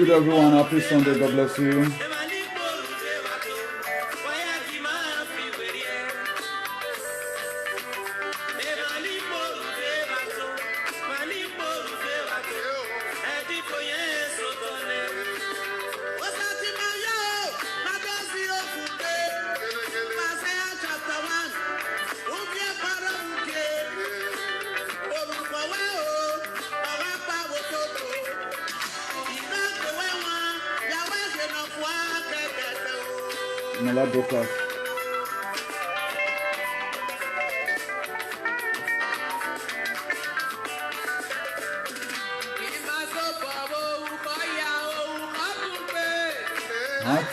good, everyone. Happy Sunday. God bless you. Nala Dokas.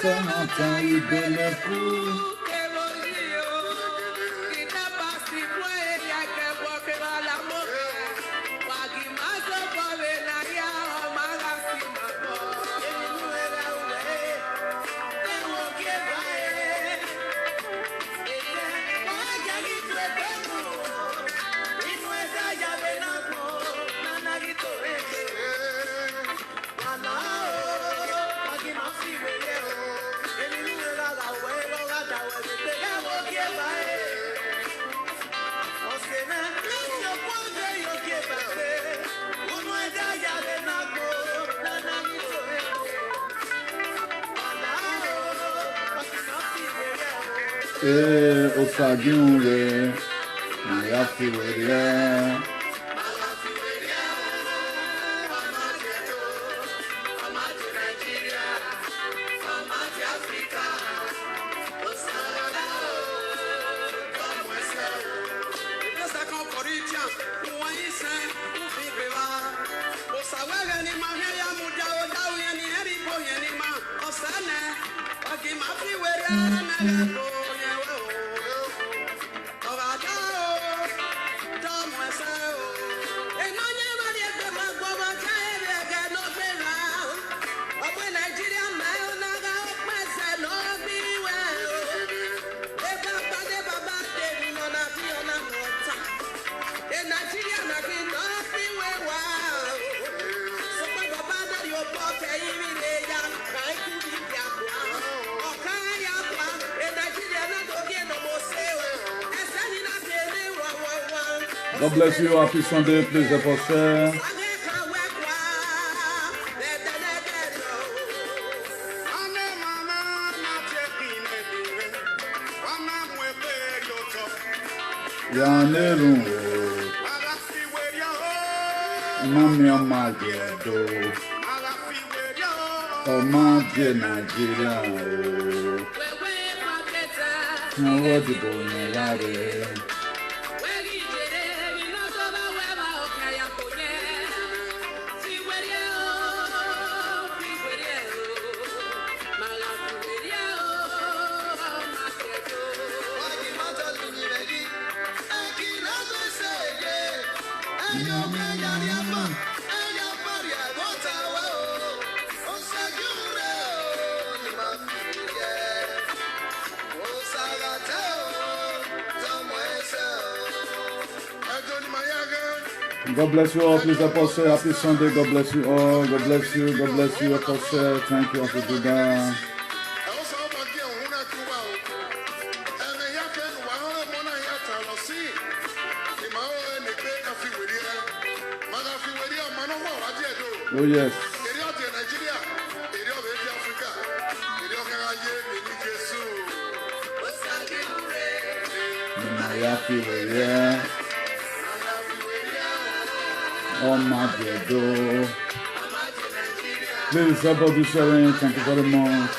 Hata ibeleku. Osadunre, Ayafiweria. God bless you. Happy Sunday. Please help us share. Yaneru Mami Amagedo Omaje Nigeria Nawodibo Nyare God bless you all. Please help us share. Happy Sunday. God bless you all. God bless you. God bless you. Help us share. Thank you for doing that. Oh yes. Yeah. Oh my dear. Please help us do sharing. Thank you very much.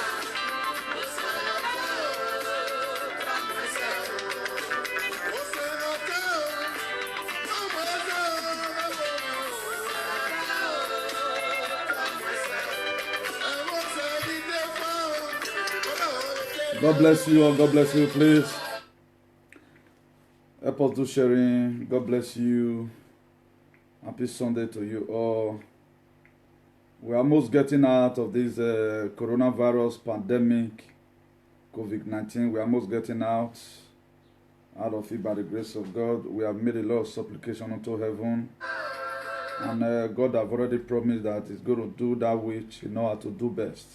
God bless you all. God bless you. Please help us do sharing. God bless you. Happy Sunday to you all. We're almost getting out of this coronavirus pandemic, COVID-19. We're almost getting out of it by the grace of God. We have made a lot of supplication unto heaven. And God have already promised that He's going to do that which He knows how to do best.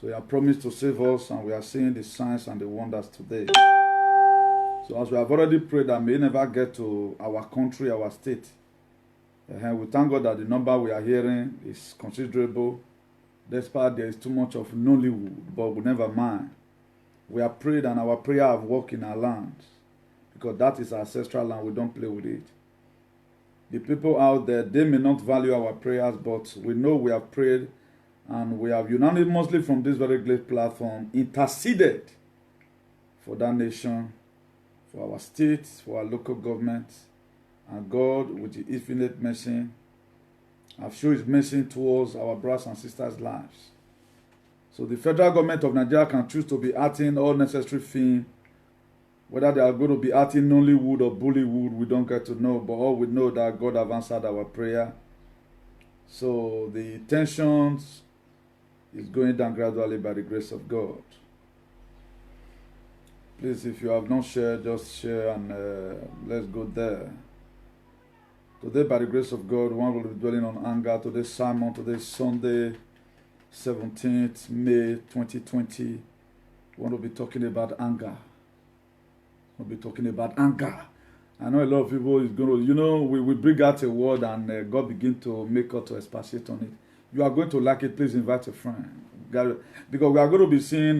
So He has promised to save us, and we are seeing the signs and the wonders today. So as we have already prayed that may never get to our country, our state, we thank God that the number we are hearing is considerable. Despite there is too much of Nollywood, but we never mind. We have prayed and our prayer have worked in our land, because that is our ancestral land. We don't play with it. The people out there, they may not value our prayers, but we know we have prayed, and we have unanimously from this very great platform interceded for that nation, for our states, for our local governments, and God, with the infinite mercy, have shown His mercy towards our brothers and sisters' lives. So the federal government of Nigeria can choose to be acting all necessary things. Whether they are going to be acting Nollywood or Bollywood, we don't get to know. But all we know that God have answered our prayer. So the tensions is going down gradually by the grace of God. Please, if you have not shared, just share and let's go there. Today, by the grace of God, one will be dwelling on anger. Today's sermon, today's Sunday, 17th May 2020. We want to be talking about anger. We'll be talking about anger. I know a lot of people is going to, we bring out a word and God begin to make us to expatiate on it. You are going to like it, please invite a friend. Because we are going to be seeing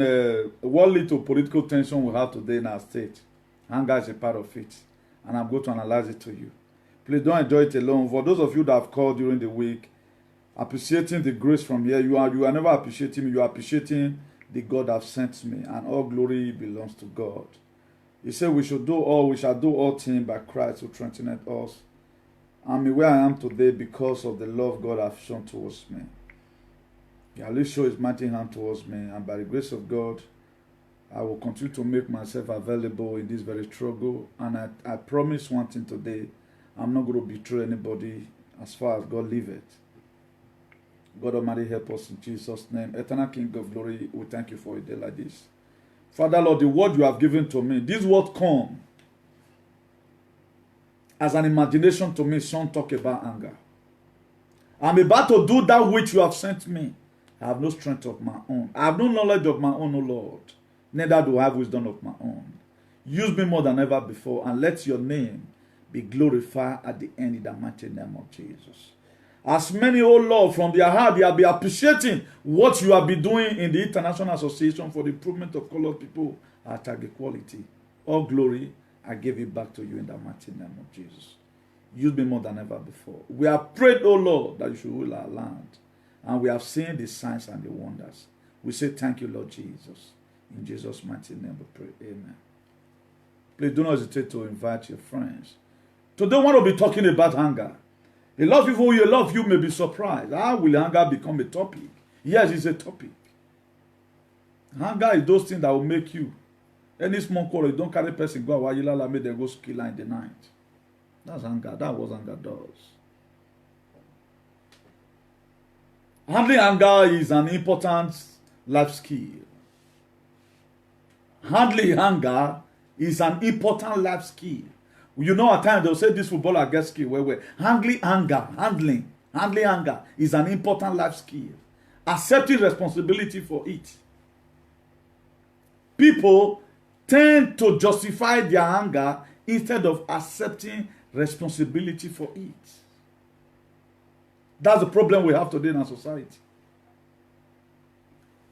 what lead to political tension we have today in our state. Anger is a part of it. And I'm going to analyze it to you. Please don't enjoy it alone. For those of you that have called during the week, appreciating the grace from here, you are never appreciating me, you are appreciating the God that sent me, and all glory belongs to God. He said we shall do all things by Christ who strengtheneth us. I'm where I am today because of the love God has shown towards me. He has shown His mighty hand towards me, and by the grace of God, I will continue to make myself available in this very struggle. And I promise one thing today, I'm not going to betray anybody as far as God liveth. God Almighty, help us in Jesus' name. Eternal King of glory, we thank you for a day like this. Father, Lord, the word you have given to me, this word come as an imagination to me. Some talk about anger. I'm about to do that which you have sent me. I have no strength of my own. I have no knowledge of my own, O Lord. Neither do I have wisdom of my own. Use me more than ever before, and let your name be glorified at the end in the mighty name of Jesus. As many, oh Lord, from their heart, they will be appreciating what you have been doing in the International Association for the Improvement of Colored People at Equality. All glory, I give it back to you in the mighty name of Jesus. Use me more than ever before. We have prayed, oh Lord, that you should rule our land. And we have seen the signs and the wonders. We say thank you, Lord Jesus. In Jesus' mighty name we pray. Amen. Please do not hesitate to invite your friends. Today I want to be talking about anger. A lot of people, a lot of you may be surprised. How will anger become a topic? Yes, it's a topic. Anger is those things that will make you. Any small quarrel, you don't carry person, go away, you make them go kill in the night. That's anger. That's what anger does. Handling anger is an important life skill. Handling anger is an important life skill. You know, at times they'll say this footballer gets skill. Where handling anger is an important life skill. Accepting responsibility for it. People tend to justify their anger instead of accepting responsibility for it. That's the problem we have today in our society.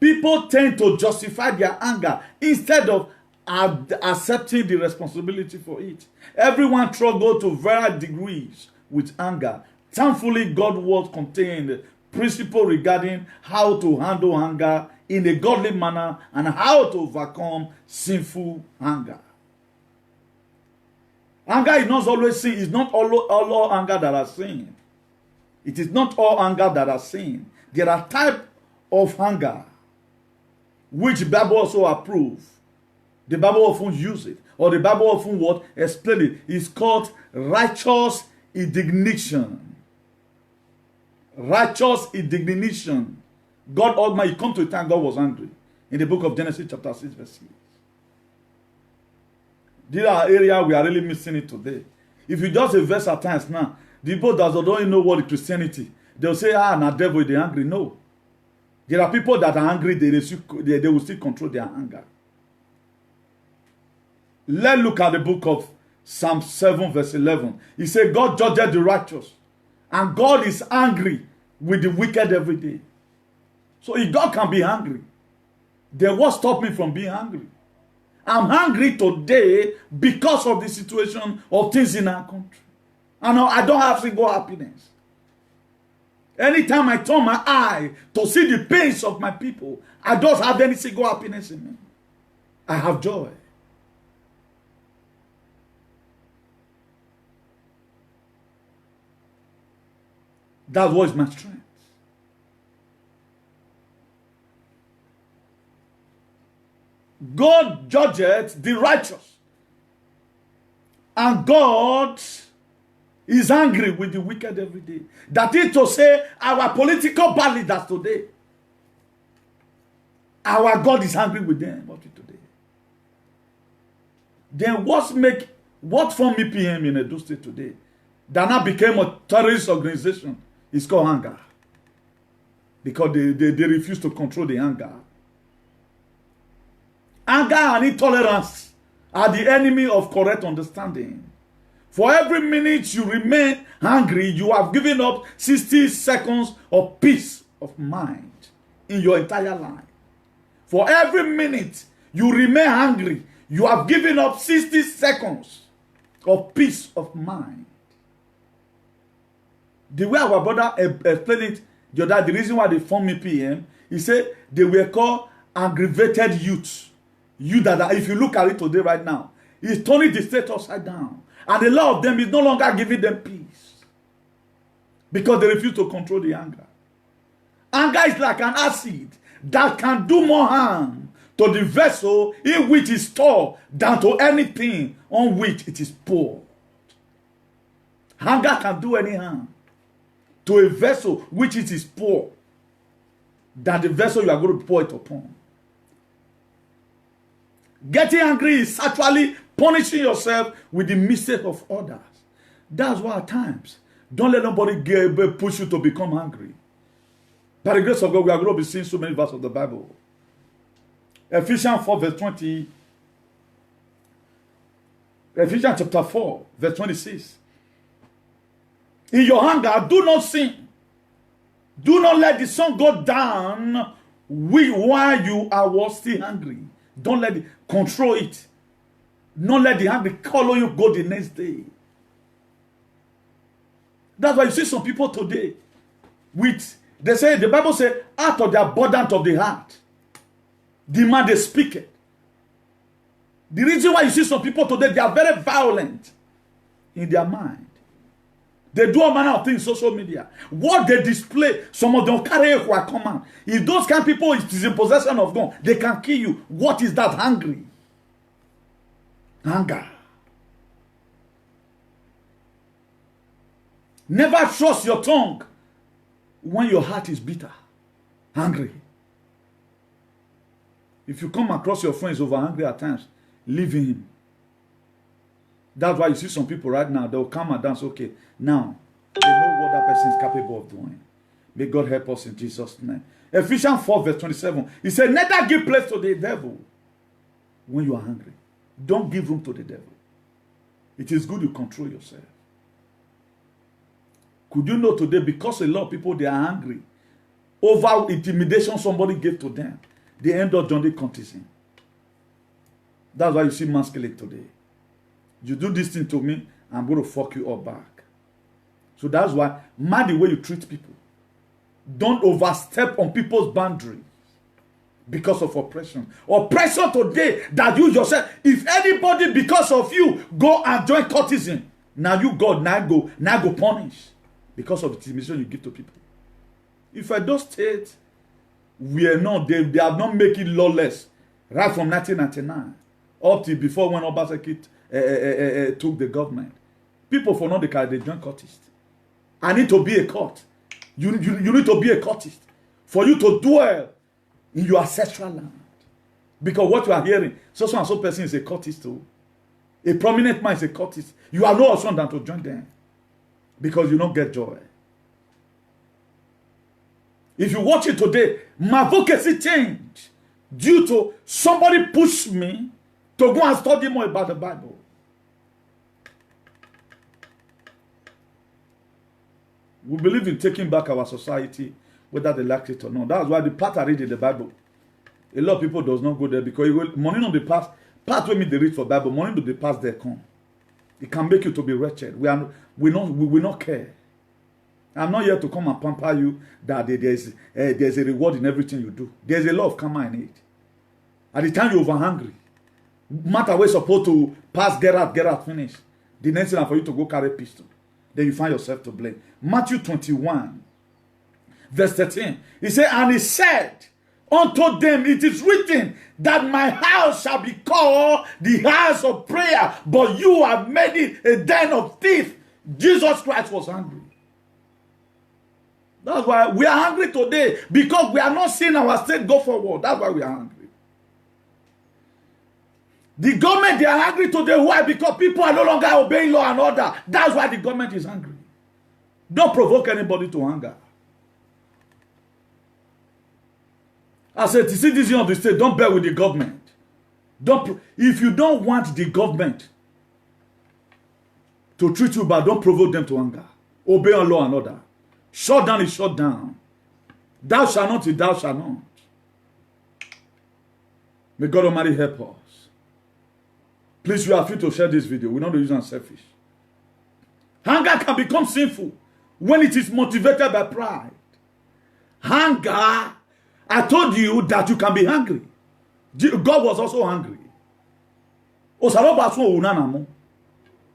People tend to justify their anger instead of accepting the responsibility for it. Everyone struggles to varying degrees with anger. Thankfully, God's word contained principles regarding how to handle anger in a godly manner and how to overcome sinful anger. Anger is not always sin. It's not all anger that are sin. It is not all anger that are sin. There are types of anger which the Bible also approves. The Bible often uses it, or the Bible often what explain it. It's called righteous indignation. Righteous indignation. God Almighty, come to a time God was angry. In the book of Genesis chapter 6 verse 6. These are areas we are really missing it today. If you just a verse at times now, the people that don't even know what is Christianity, they'll say, now devil, they're angry. No. There are people that are angry, they will still control their anger. Let's look at the book of Psalm 7 verse 11. He said, God judges the righteous. And God is angry with the wicked every day. So if God can be angry, then what stopped me from being angry? I'm angry today because of the situation of things in our country. And I don't have single happiness. Anytime I turn my eye to see the pains of my people, I don't have any single happiness in me. I have joy. That was my strength. God judges the righteous. And God is angry with the wicked every day. That is to say, our political bad leaders today, our God is angry with them today. Then what formed EPM in Edo State today, that now became a terrorist organization, is called anger. Because they refuse to control the anger. Anger and intolerance are the enemy of correct understanding. For every minute you remain angry, you have given up 60 seconds of peace of mind in your entire life. For every minute you remain angry, you have given up 60 seconds of peace of mind. The way our brother explained it, the reason why they formed EPM, he said they were called aggravated youth. You that are, if you look at it today right now, it's turning the state upside down. And a lot of them is no longer giving them peace. Because they refuse to control the anger. Anger is like an acid that can do more harm to the vessel in which it is stored than to anything on which it is poured. Anger can do any harm to a vessel which it is poured than the vessel you are going to pour it upon. Getting angry is actually punishing yourself with the mistake of others. That's why at times, don't let nobody push you to become angry. By the grace of God, we are going to be seeing so many verses of the Bible. Ephesians 4 verse 20. Ephesians chapter 4 verse 26. In your anger, do not sin. Do not let the sun go down while you are still angry. Don't let it control it. Don't let the anger follow you go the next day. That's why you see some people today they say, the Bible says, out of the abundance of the heart, the man they speak it. The reason why you see some people today, they are very violent in their mind. They do all manner of things on social media. What they display, some of them carry a command. If those kind of people is in possession of God, they can kill you. What is that? Hungry. Anger. Never trust your tongue when your heart is bitter, angry. If you come across your friends over angry at times, leave him. That's why you see some people right now, they'll come and dance, okay, now, they know what that person is capable of doing. May God help us in Jesus' name. Ephesians 4 verse 27, he said, neither give place to the devil when you are hungry. Don't give room to the devil. It is good you control yourself. Could you know today, because a lot of people, they are angry over intimidation somebody gave to them, they end up joining cultism. That's why you see masculine today. You do this thing to me, I'm going to fuck you up back. So that's why, mind the way you treat people. Don't overstep on people's boundaries because of oppression. Oppression today that you yourself, if anybody because of you go and join cultism, now you God now go punish because of the intimidation you give to people. If Edo State were not, they have not make it lawless right from 1999 up to before when Obaseki took the government. People for not they join cultists. I need to be a cult. You need to be a cultist for you to dwell in your ancestral land. Because what you are hearing, so and so person is a cultist too. A prominent man is a cultist. You are no option than to join them. because you don't get joy. If you watch it today, my advocacy changed due to somebody pushed me to go and study more about the Bible. We believe in taking back our society, whether they like it or not. That's why the part I read in the Bible, a lot of people does not go there because money on the past, part when they read for Bible, money to the past they come. It can make you to be wretched. We will not care. I'm not here to come and pamper you that there's a reward in everything you do. There's a lot of karma in it. At the time you're over hungry, matter we're supposed to pass, get out, finish. The next thing is for you to go carry pistol. Then you find yourself to blame. Matthew 21, verse 13. He said, and he said unto them, it is written that my house shall be called the house of prayer, but you have made it a den of thieves. Jesus Christ was hungry. That's why we are hungry today, because we are not seeing our state go forward. That's why we are hungry. The government, they are angry today. Why? Because people are no longer obeying law and order. That's why the government is angry. Don't provoke anybody to anger. I said, the citizen of the state, don't bear with the government. If you don't want the government to treat you bad, don't provoke them to anger. Obey on law and order. Shut down is shut down. Thou shalt not is thou shalt not. May God Almighty help us. Please, we are free to share this video. We're not using selfish. Hunger can become sinful when it is motivated by pride. Hunger, I told you that you can be hungry. God was also hungry.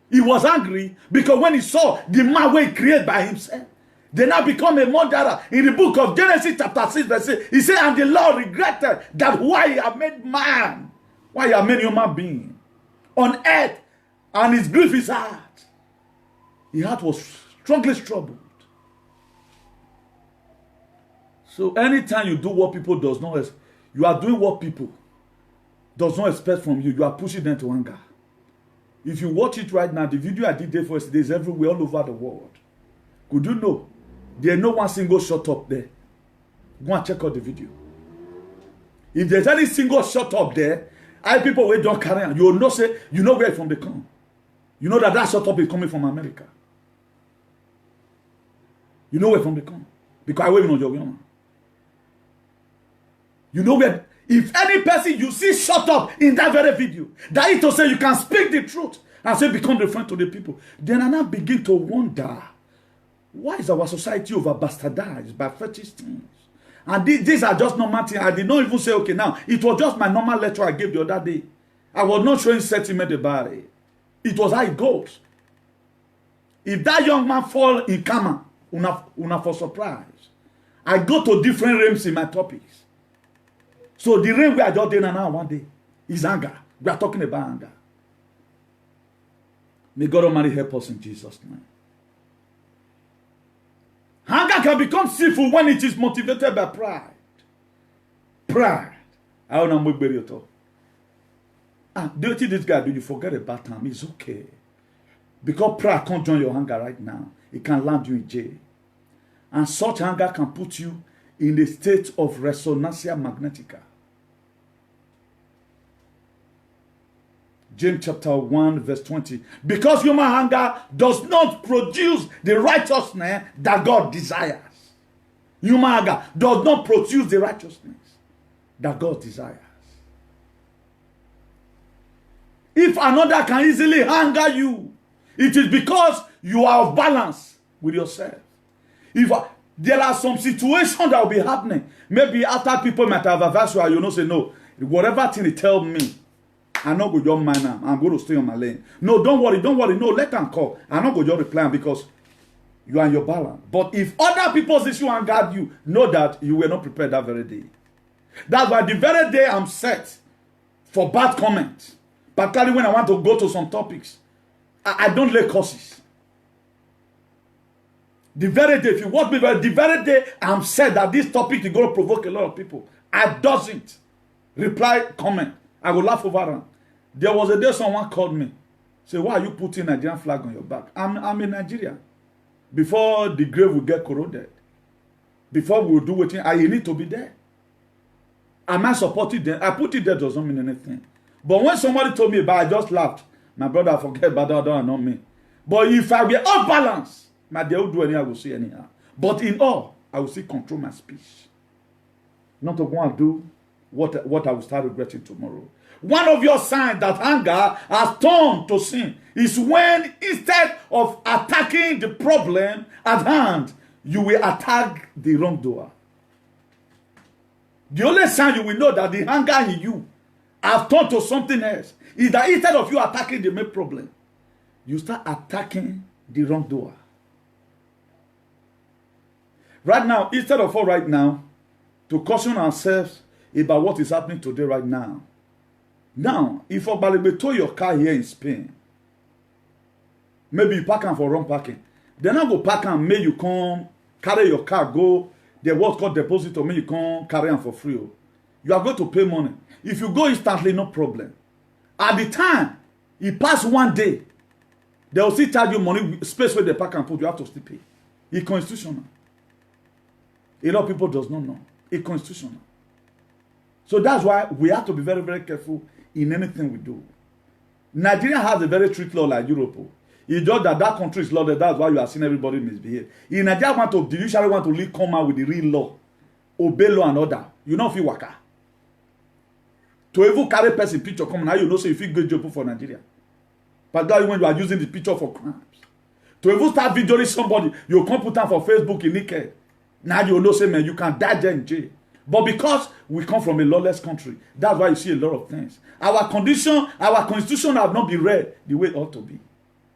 He was angry because when he saw the man where he created by himself, they now become a murderer. In the book of Genesis chapter 6, verse 6, he said, and the Lord regretted that why he had made man, why he had made human being on earth, and his grief is heart. His heart was strongly troubled. So anytime you do what people does not, you are doing what people does not expect from you, you are pushing them to anger. If you watch it right now, the video I did there for yesterday is everywhere all over the world. Could you know there's no one single shot up there? Go and check out the video. If there's any single shot up there, I people wait don't carry on. You will not say, you know where it's from they come. You know that shot up is coming from America. You know where from they come. Because I wait on your woman. You know where, if any person you see shut up in that very video, that is to say you can speak the truth and say become the friend to the people, then I now begin to wonder, why is our society over bastardized by fetish things? And these are just normal things. I did not even say, okay, now, it was just my normal lecture I gave the other day. I was not showing sentiment about it. It was how it goes. If that young man fall in karma, una for surprise. I go to different realms in my topics. So the realm we are just doing now one day is anger. We are talking about anger. May God Almighty help us in Jesus' name. Anger can become sinful when it is motivated by pride. Pride. I don't know what to do. Do you think this guy, do you forget about him? It's okay. Because pride can't join your anger right now. It can land you in jail. And such anger can put you in a state of resonantia magnetica. James chapter 1 verse 20. Because human anger does not produce the righteousness that God desires. Human anger does not produce the righteousness that God desires. If another can easily anger you, it is because you are off balance with yourself. If there are some situations that will be happening, maybe after people might have advised you, you know, say, no, whatever thing they tell me, I'm not going to mind now. I'm going to stay on my lane. No, don't worry. No, let them call. I'm not going to reply because you are in your balance. But if other people's issue and guard you, know that you were not prepared that very day. That's why the very day I'm set for bad comments, particularly when I want to go to some topics, I don't lay curses. The very day, if you watch me, the very day I'm set that this topic is going to provoke a lot of people, I doesn't reply comment. I will laugh over them. There was a day someone called me. Say, why are you putting Nigerian flag on your back? I'm in Nigeria. before the grave will get corroded. Before we will do what you need to be there. Am I supporting them? I put it there doesn't mean anything. But when somebody told me about it, I just laughed. My brother, forget about that, not me. But if I were off balance, my dear will do anything, I will see anyhow. But in all, I will still control my speech. Not to go and do what I will start regretting tomorrow. One of your signs that anger has turned to sin is when instead of attacking the problem at hand, you will attack the wrongdoer. The only sign you will know that the anger in you has turned to something else is that instead of you attacking the main problem, you start attacking the wrongdoer. Right now, instead of all right now, to caution ourselves about what is happening today right now. Now, if you tow your car here in Spain, maybe you park for wrong parking. They're not go park and make you come carry your car, go the what's called deposit, or make you come carry them for free. You are going to pay money. If you go instantly, no problem. At the time, it pass one day, they will still charge you money, space where they park and put, you have to still pay. It's constitutional. A lot of people does not know. It's constitutional. So that's why we have to be very, very careful in anything we do. Nigeria has a very strict law like Europe. It's just that country is lauded. That's why you are seeing everybody misbehave. In Nigeria, the judiciary want to come out with the real law, obey law and order. You know if you waka. To even carry person picture come now, you know, so if you go jail for Nigeria. But that when you are using the picture for crimes. To even start videoing somebody, you come put them for Facebook in Ike. Now you know, say man, you can die there in jail. But because we come from a lawless country, that's why you see a lot of things. Our constitution have not been read the way it ought to be.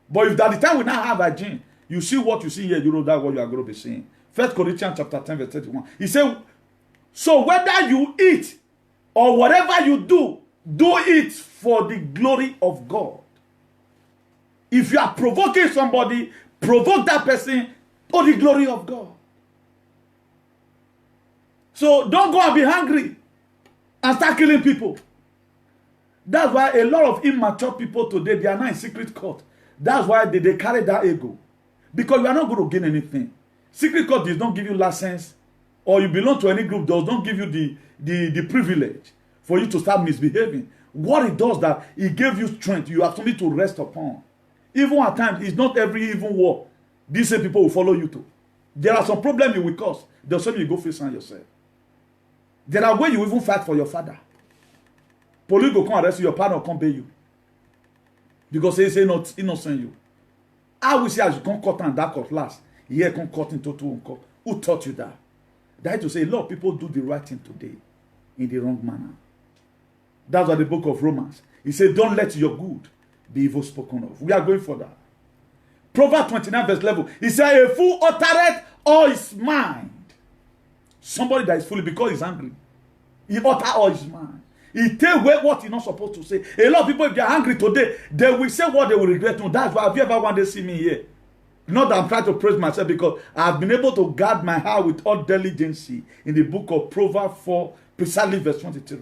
But if at the time we now have a gene, you see what you see here, you know that's what you are going to be seeing. 1 Corinthians chapter 10, verse 31. He said, so whether you eat or whatever you do it for the glory of God. If you are provoking somebody, provoke that person for the glory of God. So don't go and be hungry and start killing people. That's why a lot of immature people today, they are not in secret court. That's why they carry that ego. Because you are not going to gain anything. Secret court does not give you license, or you belong to any group does not give you the privilege for you to start misbehaving. What it does that it gave you strength. You have something to rest upon. Even at times, it's not every even war these same people will follow you to. There are some problems you will cause. There's some you go face on yourself. There are ways you even fight for your father. Police go come arrest you, your partner will come pay you. Because they say not innocent you. I will say as you come cut and that cut last. Here come cut into two. Who taught you that? That is to say a lot of people do the right thing today in the wrong manner. That's what the book of Romans. He said, don't let your good be evil spoken of. We are going for that. Proverbs 29 verse 11. He said, a fool uttereth all his mind. Somebody that is foolish because he's angry. He utter all his mind. He tell what he's not supposed to say. A lot of people, if they are angry today, they will say what they will regret. No, that's why have you ever one day see me here? Not that I'm trying to praise myself, because I've been able to guard my heart with all diligence in the book of Proverbs 4, precisely verse 23.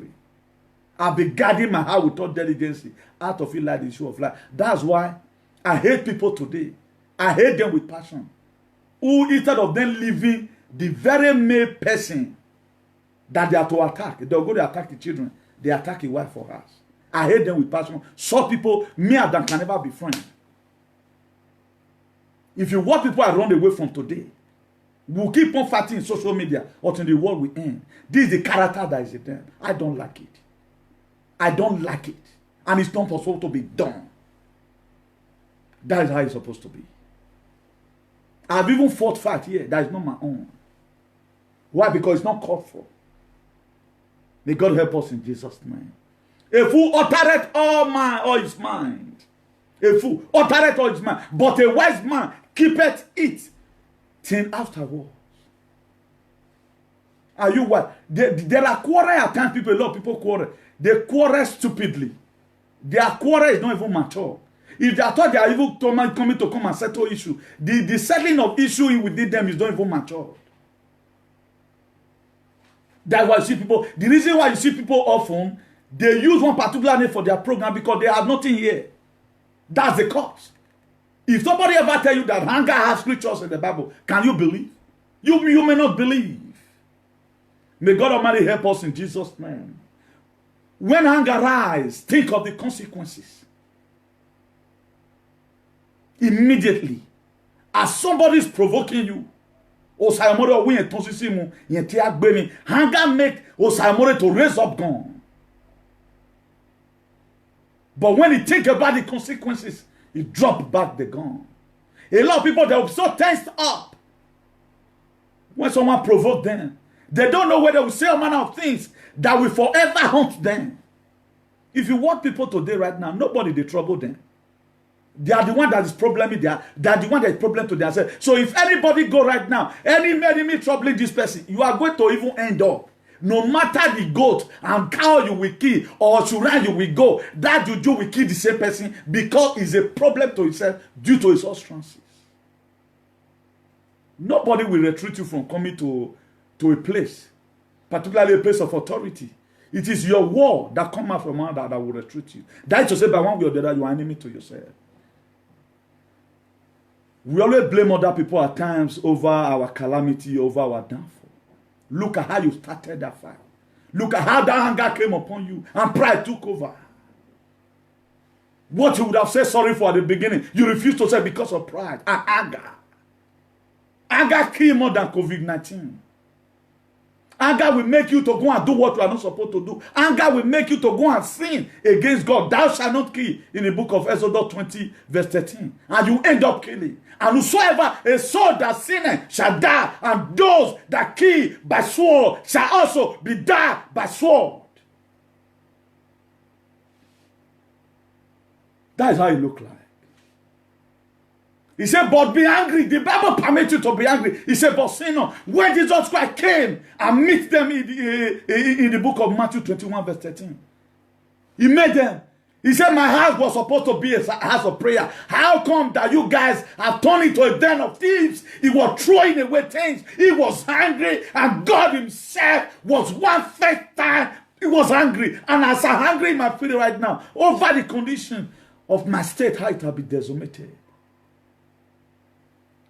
I've been guarding my heart with all diligence out of it like the issue of life. That's why I hate people today. I hate them with passion. Who instead of them living the very male person that they are to attack, they'll go to attack the children. They attack a wife or us. I hate them with passion. Some people, me and them can never be friends. If you want people I run away from today, we'll keep on fighting in social media until the world will end. This is the character that is in them. I don't like it. I don't like it. And it's not supposed to be done. That is how it's supposed to be. I've even fought fight here. That is not my own. Why? Because it's not called for. May God help us in Jesus' name. A fool uttereth all his mind. A fool uttereth all his mind. But a wise man keepeth it till afterwards. Are you what? There are quarrel at times. A lot of people quarrel. They quarrel stupidly. Their quarrel is not even mature. If they are thought they are even coming to come and settle issue, the settling of issue within them is not even mature. That's why you see people, the reason why you see people often, they use one particular name for their program because they have nothing here. That's the cause. If somebody ever tell you that hunger has scriptures in the Bible, can you believe? You may not believe. May God Almighty help us in Jesus' name. When hunger rise, think of the consequences. Immediately, as somebody is provoking you, hunger make Osaimore to raise up gun. But when you think about the consequences, you drop back the gun. A lot of people, they will be so tensed up when someone provokes them. They don't know whether they will say a manner of things that will forever haunt them. If you want people today right now, nobody they trouble them. They are the one that is probleming. They are the one that is problem to themselves. So if anybody go right now, any enemy troubling this person, you are going to even end up. No matter the goat and cow you will kill or shuran you will go, that juju will kill the same person because it's a problem to himself due to his utterances. Nobody will retreat you from coming to a place, particularly a place of authority. It is your war that comes out from another that will retreat you. That is to say, by one way or the other, you are enemy to yourself. We always blame other people at times over our calamity, over our downfall. Look at how you started that fight. Look at how that anger came upon you and pride took over. What you would have said sorry for at the beginning, you refused to say because of pride and anger. Anger kills more than COVID-19. Anger will make you to go and do what you are not supposed to do. Anger will make you to go and sin against God. Thou shalt not kill, in the book of Exodus 20, verse 13. And you end up killing. And whosoever a soul that sinneth shall die, and those that kill by sword shall also be die by sword. That is how it look like. He said, but be angry. The Bible permits you to be angry. He said, but sin not. When Jesus Christ came and met them in the book of Matthew 21, verse 13, he made them. He said, my house was supposed to be a house of prayer. How come that you guys have turned into a den of thieves? He was throwing away things. He was angry, and God himself was one first time. He was angry. And as I'm angry in my feeling right now, over the condition of my state, how it will be decimated.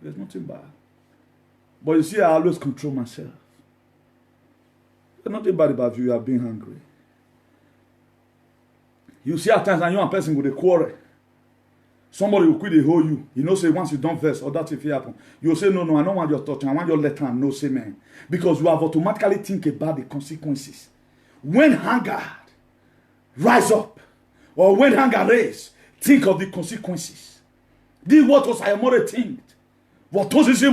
There's nothing bad. But you see, I always control myself. There's nothing bad about you are being hungry. You see at times and you and person with a quarrel. Somebody will quit the hold you. You know, say once you don't verse or that if it happen. You'll say, no, I don't want your touch. I want your letter and no say man. Because you have automatically think about the consequences. When hunger rise up, or when hunger raise, think of the consequences. This what was I more think. What he raised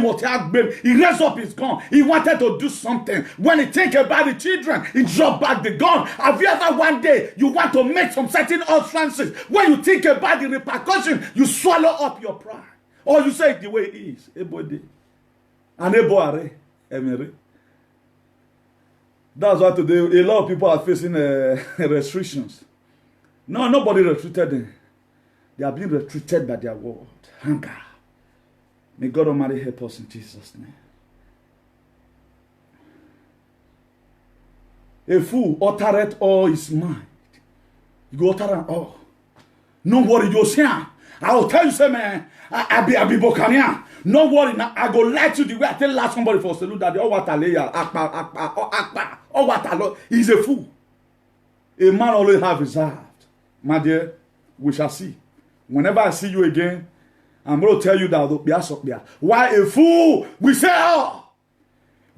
up his gun. He wanted to do something. When he think about the children, he dropped back the gun. Have you ever one day you want to make some certain utterances? When you think about the repercussion, you swallow up your pride. Or you say it the way it is. That's why today a lot of people are facing restrictions. No, nobody retreated them. They are being retreated by their word. Hunger. May God Almighty help us in Jesus' name. A fool uttereth all his mind. You go utter all. No worry, you'll see. I will tell you, say, man, I be Bokania. No worry, now I go lie to the way I tell last somebody for salute that the Owataleya, Akpa, he's a fool. A man always have reserved. My dear, we shall see. Whenever I see you again, I'm going to tell you that why a fool we say, oh,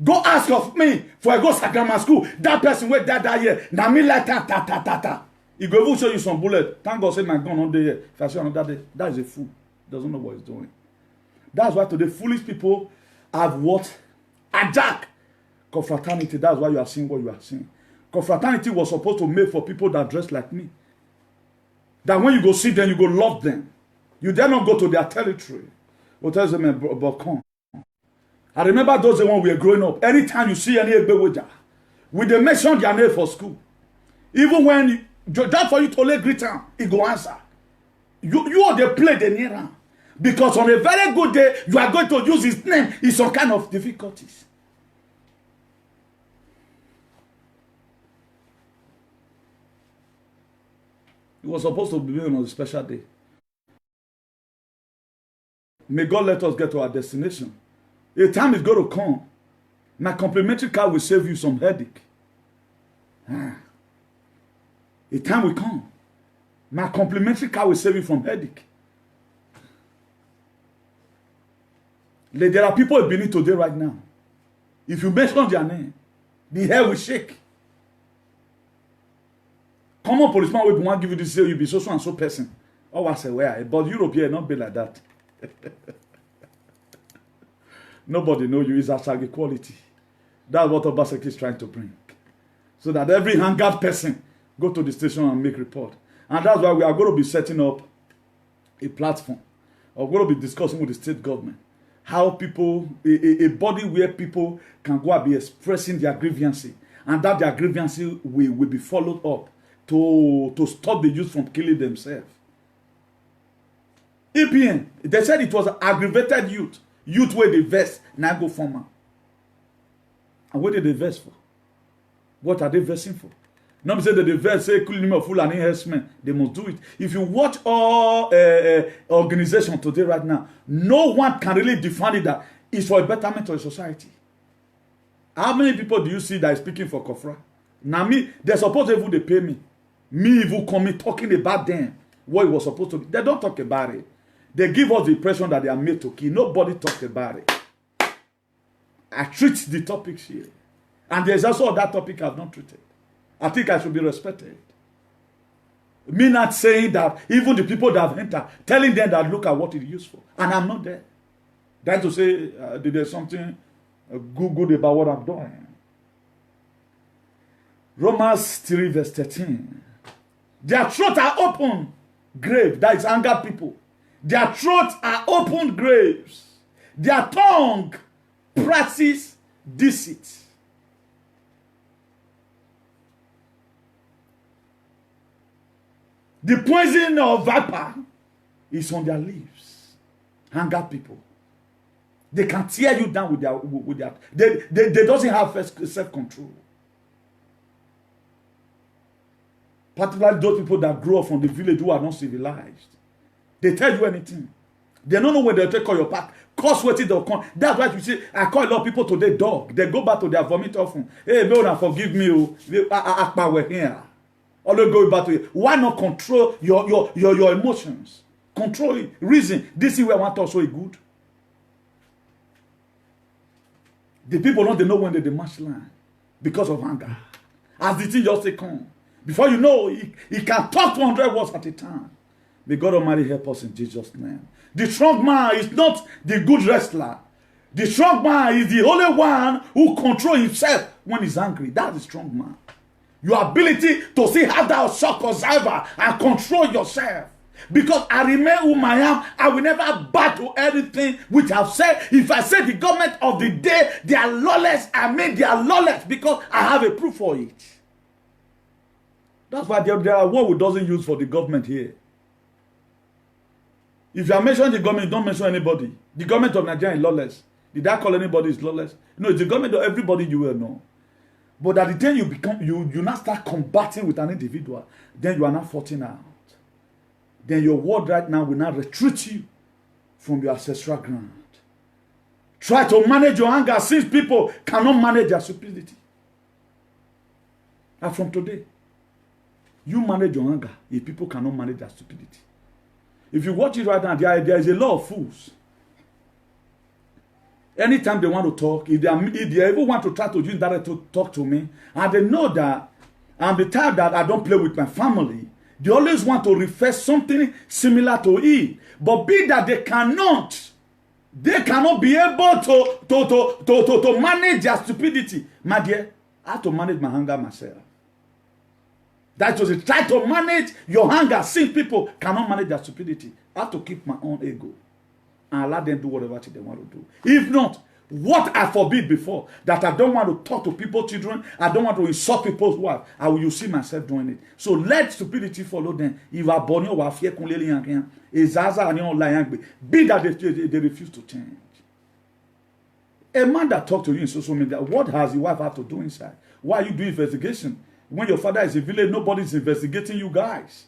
go ask of me for a go Sakrama school. That person went that year. Now me like ta. He go even show you some bullet. Thank God say my gun on there. If I say another day, that is a fool. Doesn't know what he's doing. That's why today foolish people have what? Attack confraternity. That's why you are seeing what you are seeing. Confraternity was supposed to make for people that dress like me. That when you go see them, you go love them. You dare not go to their territory. What tells them about come? I remember those days when we were growing up. Anytime you see any Egbeweja, we they mention their name for school. Even when that for you to lay greet him, he go answer. You are the play the near him. Because on a very good day, you are going to use his name in some kind of difficulties. It was supposed to be on a special day. May God let us get to our destination. A time is going to come. My complimentary car will save you some headache. A time will come. My complimentary car will save you from headache. There are people in Benin today right now. If you mention their name, the hair will shake. Common policeman will want to give you this, you'll be so and so person. Oh, I say, where? But Europe here not be like that. Nobody know you is hashtag equality. That's what Obaseki is trying to bring. So that every hangout person go to the station and make report. And that's why we are going to be setting up a platform. We're going to be discussing with the state government how people, a body where people can go and be expressing their grievances, and that their grievances will be followed up to stop the youth from killing themselves. EPN, they said it was aggravated youth where they vest, now go former. And what did they vest for? What are they vesting for? Not say that the verse say full and enhancement. They must do it. If you watch all organizations today right now, no one can really define it that it's for a betterment of society. How many people do you see that is speaking for Kofra? Now me, they're supposed to even pay me. Me even come talking about them, what it was supposed to be. They don't talk about it. They give us the impression that they are made to kill. Nobody talks about it. I treat the topics here. And there's also that topic I've not treated. I think I should be respected. Me not saying that even the people that have entered, telling them that look at what it is used for. And I'm not there. That's to say there's something good about what I'm doing. Romans 3 verse 13. Their throats are open grave. That is anger people. Their throats are open graves. Their tongue practices deceit. The poison of viper is on their lips. Anger people. They can tear you down with their they doesn't have self-control. Particularly those people that grow up from the village who are not civilized. They tell you anything. They don't know when they'll take all your back. Cause waiting they'll come. That's why you see, I call a lot of people today dog. They go back to their vomit often. Hey, no, forgive me. We're here. Always go back to it. Why not control your emotions? Control it. Reason. This is where I want to also good. The people don't they know when they march line because of anger. As the thing just come. Before you know, he can talk 200 words at a time. May God Almighty help us in Jesus' name. The strong man is not the good wrestler. The strong man is the only one who controls himself when he's angry. That's the strong man. Your ability to see how thou shalt conserve and control yourself. Because I remain whom I am, I will never bow to anything which I've said. If I say the government of the day, they are lawless, I mean they are lawless because I have a proof for it. That's why there are what we doesn't use for the government here. If you are mentioning the government, don't mention anybody. The government of Nigeria is lawless. Did I call anybody is lawless? No, it's the government of everybody you will know. But at the time you become, you now start combating with an individual, then you are not fighting out. Then your word right now will not retreat you from your ancestral ground. Try to manage your anger since people cannot manage their stupidity. And from today, you manage your anger if people cannot manage their stupidity. If you watch it right now, there is a lot of fools. Anytime they want to talk, if they ever want to try to use that to talk to me, and they know that I'm the type that I don't play with my family, they always want to refer something similar to it. But be that they cannot be able to manage their stupidity. My dear, I have to manage my anger myself. That was it. Try to manage your anger since people cannot manage their stupidity. I have to keep my own ego and allow them to do whatever they want to do. If not, what I forbid before, that I don't want to talk to people's children, I don't want to insult people's wives, I will see myself doing it. So let stupidity follow them. If I born you, be that they refuse to change. A man that talks to you in social media, what has your wife have to do inside? Why are you doing investigation? When your father is in village, nobody is investigating you guys.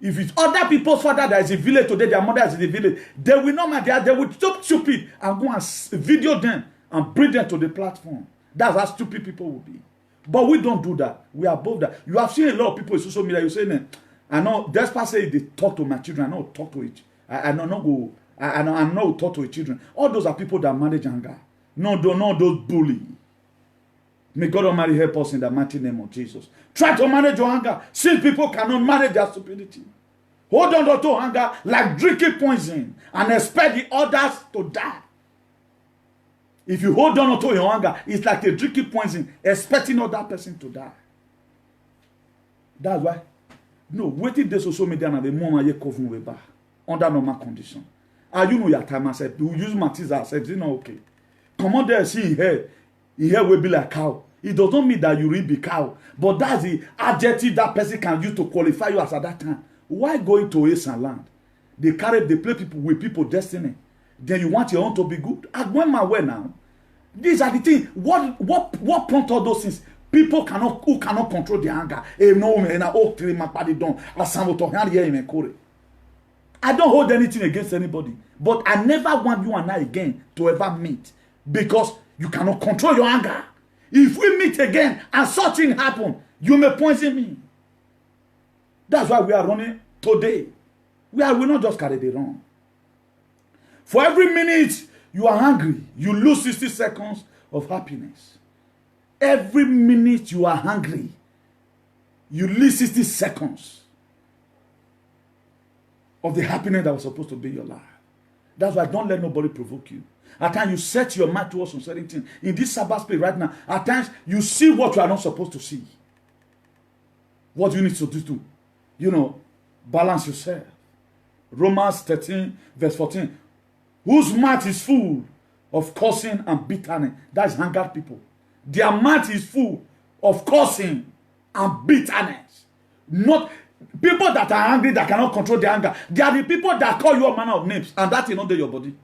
If it's other people's father that is in village today, their mother is in the village, they will not matter. They will stop stupid and go and video them and bring them to the platform. That's how stupid people will be. But we don't do that. We are above that. You have seen a lot of people in social media. You say, I know. Despite saying they talk to my children, I know talk to it. I know talk to the children. All those are people that manage anger. No, those bully. May God Almighty help us in the mighty name of Jesus. Try to manage your anger. Since people cannot manage their stupidity. Hold on to anger like drinking poison and expect the others to die. If you hold on to your anger, it's like a drinking poison, expecting other person to die. That's why. No, waiting the social media and the moment you cover with bar under normal condition. And you know your time myself. You use Matisse as it's not okay. Come on there, see here. Here will be like cow. It does not mean that you will be cow, but that's the adjective that person can use to qualify you as at that time. Why going to Asian land? They play people with people's destiny. Then you want your own to be good? I went my way now. These are the things. What prompt all those things? People who cannot control their anger. I don't hold anything against anybody, but I never want you and I again to ever meet because you cannot control your anger. If we meet again and such thing happen, you may poison me. That's why we are running today. We will not just carry the run. For every minute you are hungry, you lose 60 seconds of happiness. Every minute you are hungry, you lose 60 seconds of the happiness that was supposed to be your life. That's why don't let nobody provoke you. At times you set your mind towards some certain things. In this Sabbath space right now, at times you see what you are not supposed to see. What do you need to do to, balance yourself? Romans 13 verse 14. Whose mouth is full of cursing and bitterness. That's angered people. Their mouth is full of cursing and bitterness. Not people that are angry that cannot control their anger. They are the people that call you all manner of names, and that is not in your body.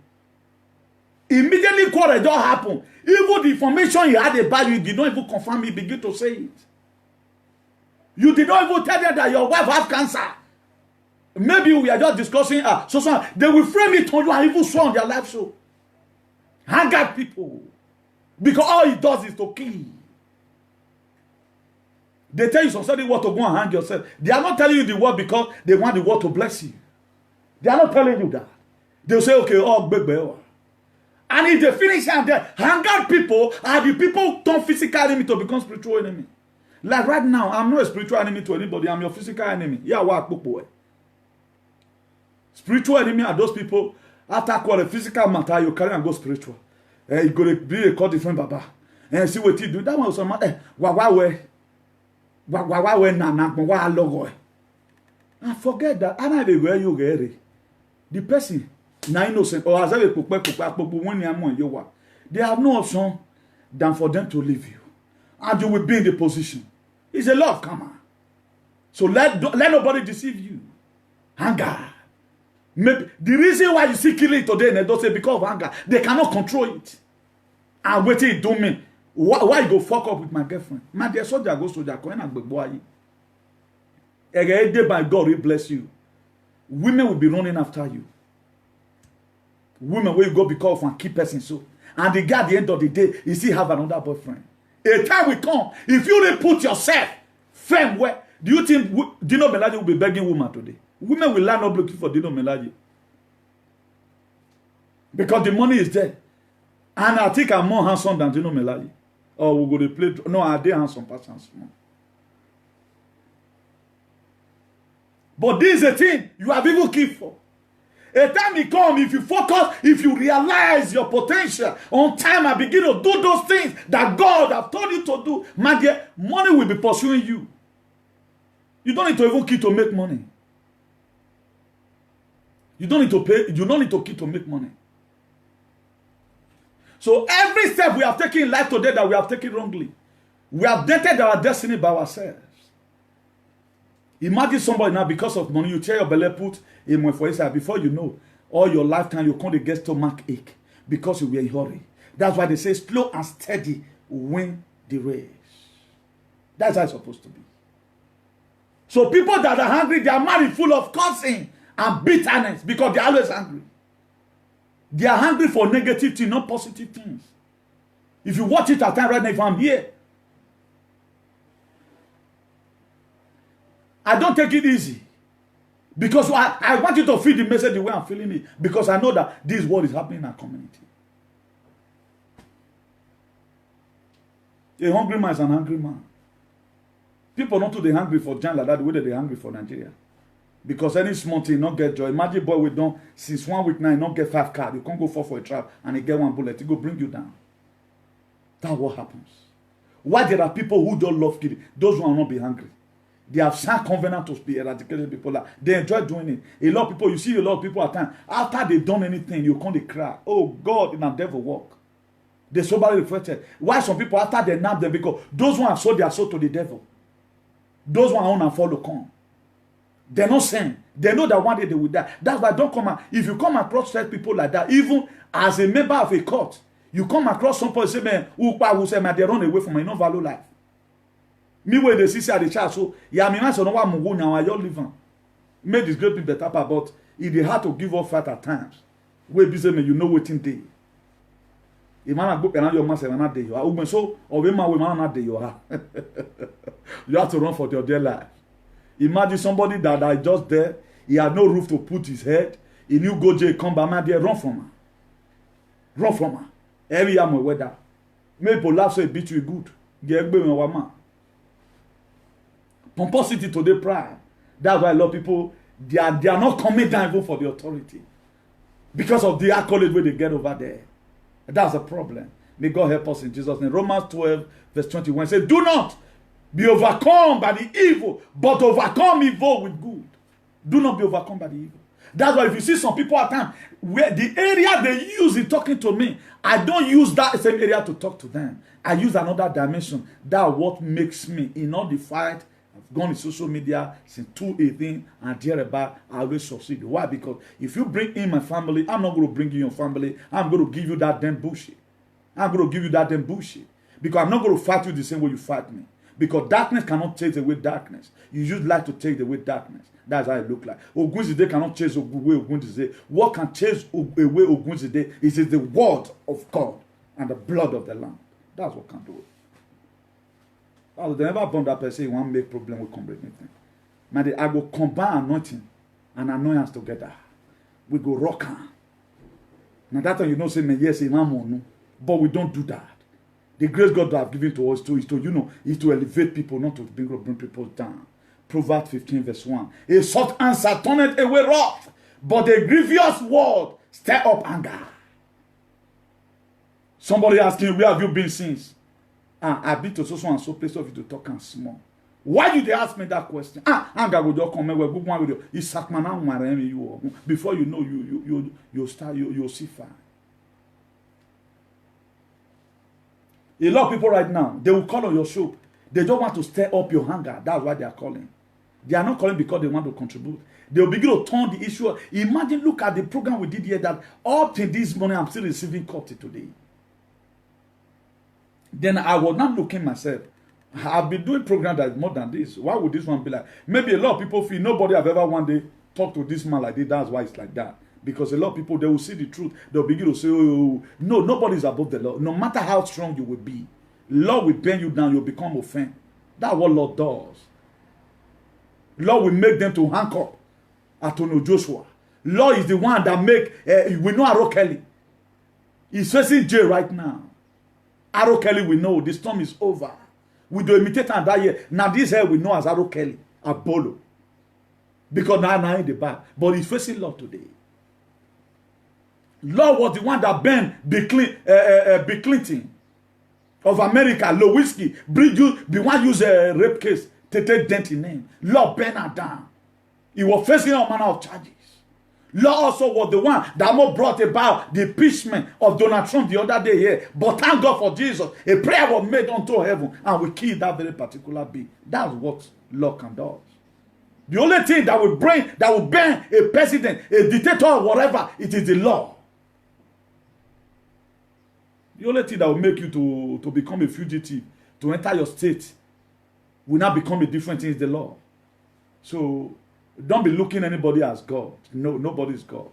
Immediately quarrel don't happen. Even the information you had about you did not even confirm it, begin to say it. You did not even tell them that your wife have cancer. Maybe we are just discussing so they will frame it on you and even swear on their life show. Anger people. Because all it does is to kill. They tell you something what to go and hang yourself. They are not telling you the word because they want the word to bless you. They are not telling you that. They'll say, okay, oh, baby. And if they finish and they anger people are the people who turn physical enemy to become spiritual enemy. Like right now, I'm not a spiritual enemy to anybody. I'm your physical enemy. Yeah, what people. Spiritual enemy are those people after quite a physical matter, you carry and go spiritual. You go to be a call different baba. And see what you do. That one was some and forget that. And I where you get it. The person now innocent or as they have no option than for them to leave you. And you will be in the position. It's a love karma. So let nobody deceive you. Anger. Maybe the reason why you see killing today, and they don't say because of anger, they cannot control it. And wait till it do me. Why you go fuck up with my girlfriend? My dear soldier goes to the coin and be boy. Every day by God will bless you. Women will be running after you. Women will go because of one key person so. And the guy at the end of the day, you still have another boyfriend. A time will come. If you really put yourself firm where, do you think Dino Melaje will be begging women today? Women will line up looking for Dino Melaje. Because the money is there. And I think I'm more handsome than Dino Melaje. Or we're going to play. No, I did handsome persons. But this is a thing you have even keep for. A time will come, if you focus, if you realize your potential on time and begin to do those things that God have told you to do, my dear, money will be pursuing you. You don't need to even keep to make money. You don't need to pay, you don't need to keep to make money. So every step we have taken in life today that we have taken wrongly, we have dated our destiny by ourselves. Imagine somebody now, because of money, you tear your belly, put in for inside. Before you know, all your lifetime, you can't get stomach ache because you were in a hurry. That's why they say slow and steady win the race. That's how it's supposed to be. So people that are hungry, they are married full of cursing and bitterness because they are always angry. They are hungry for negative things, not positive things. If you watch it at time right now, if I'm here, I don't take it easy. Because I want you to feel the message the way I'm feeling it. Because I know that this is what is happening in our community. A hungry man is an hungry man. People not too they hungry for Jan like that the way that they hungry for Nigeria. Because any small thing not get joy. Imagine boy we done since 1 week now, not get 5 cards. You can't go for a trap and he get 1 bullet. He go bring you down. That's what happens. Why there are people who don't love killing? Those who are not be hungry. They have signed covenant to be eradicated people. They enjoy doing it. A lot of people, you see a lot of people at times, after they done anything, you can't they cry. Oh God, in a devil walk. They soberly reflected. Why some people after they nab them? Because those ones have sold their soul to the devil. Those ones own and follow come. They're not saying. They know that one day they will die. That's why don't come out. If you come across such people like that, even as a member of a court, you come across some person say, man, who say, man, they run away from me, no value life. Me where they see at the church, so yeah, me so no one mungu now I just live on. Made this great people better, but if they had to give up fight at times, where busy me, you know what in day. If man go around your man say man day you are, so or we man not day you are. You have to run for your dear life. Imagine somebody that is just there, he had no roof to put his head. He knew go jail, come back, man, there, run from her. Run from her. Every year my weather. Maybe laugh so it beat you good. Get me one man. Pomposity to the pride. That's why a lot of people they are not coming down even for the authority. Because of the accolade where they get over there. That's a problem. May God help us in Jesus' name. Romans 12, verse 21 says, do not be overcome by the evil, but overcome evil with good. Do not be overcome by the evil. That's why if you see some people at times, where the area they use in talking to me, I don't use that same area to talk to them. I use another dimension. That's what makes me, in all the fight, I've gone in social media since 2018 and thereby I always succeed. Why? Because if you bring in my family, I'm not going to bring in your family. I'm going to give you that damn bullshit. I'm going to give you that damn bullshit. Because I'm not going to fight you the same way you fight me. Because darkness cannot take away darkness. You just like to take away darkness. That's how it look like. Ogunzide cannot chase away Ogunzide. What can chase away Ogunzide is the word of God and the blood of the Lamb. That's what can do it. They never born that person, you want to make problem with anything. Man, I go combine anointing and annoyance together. We go rock on. Now that time you know say me yes, no, but we don't do that. The grace God have given to us is to elevate people, not to bring people down. Proverbs 15 verse 1. A short answer turneth away wrath, but a grievous word stir up anger. Somebody asking, where have you been since? I've been to so and so place of you to talk and small. Why did they ask me that question? Anger will just come with you. Before you know, you'll see fire. A lot of people right now, they will call on your show. They don't want to stir up your hunger. That's why they are calling. They are not calling because they want to contribute. They will begin to turn the issue. Imagine, look at the program we did here that up to this morning, I'm still receiving copy today. Then I was not looking myself. I've been doing program that is more than this. Why would this one be like? Maybe a lot of people feel nobody have ever one day talked to this man like this. That's why it's like that. Because a lot of people, they will see the truth. They'll begin to say, oh, no, nobody is above the law. No matter how strong you will be, law will bend you down. You'll become offended. That's what law does. Law will make them to handcuff Antonio Joshua. Law is the one that make, we know Aro Kelly. He's facing jail right now. Aro Kelly, we know the storm is over. We do imitate and that year. Now this here we know as Aro Kelly, Apollo. Because now in the back. But he's facing law today. Law was the one that banned Bill Clinton of America, Lewinsky, the one use a rape case to take dent in name. Law banned her down. He was facing all manner of charges. Law also was the one that more brought about the impeachment of Donald Trump the other day here. But thank God for Jesus. A prayer was made unto heaven and we killed that very particular bee. That's what law can do. The only thing that will ban a president, a dictator, or whatever, it is the law. The only thing that will make you to become a fugitive, to enter your state, will now become a different thing is the law. So don't be looking anybody as God. No, nobody is God.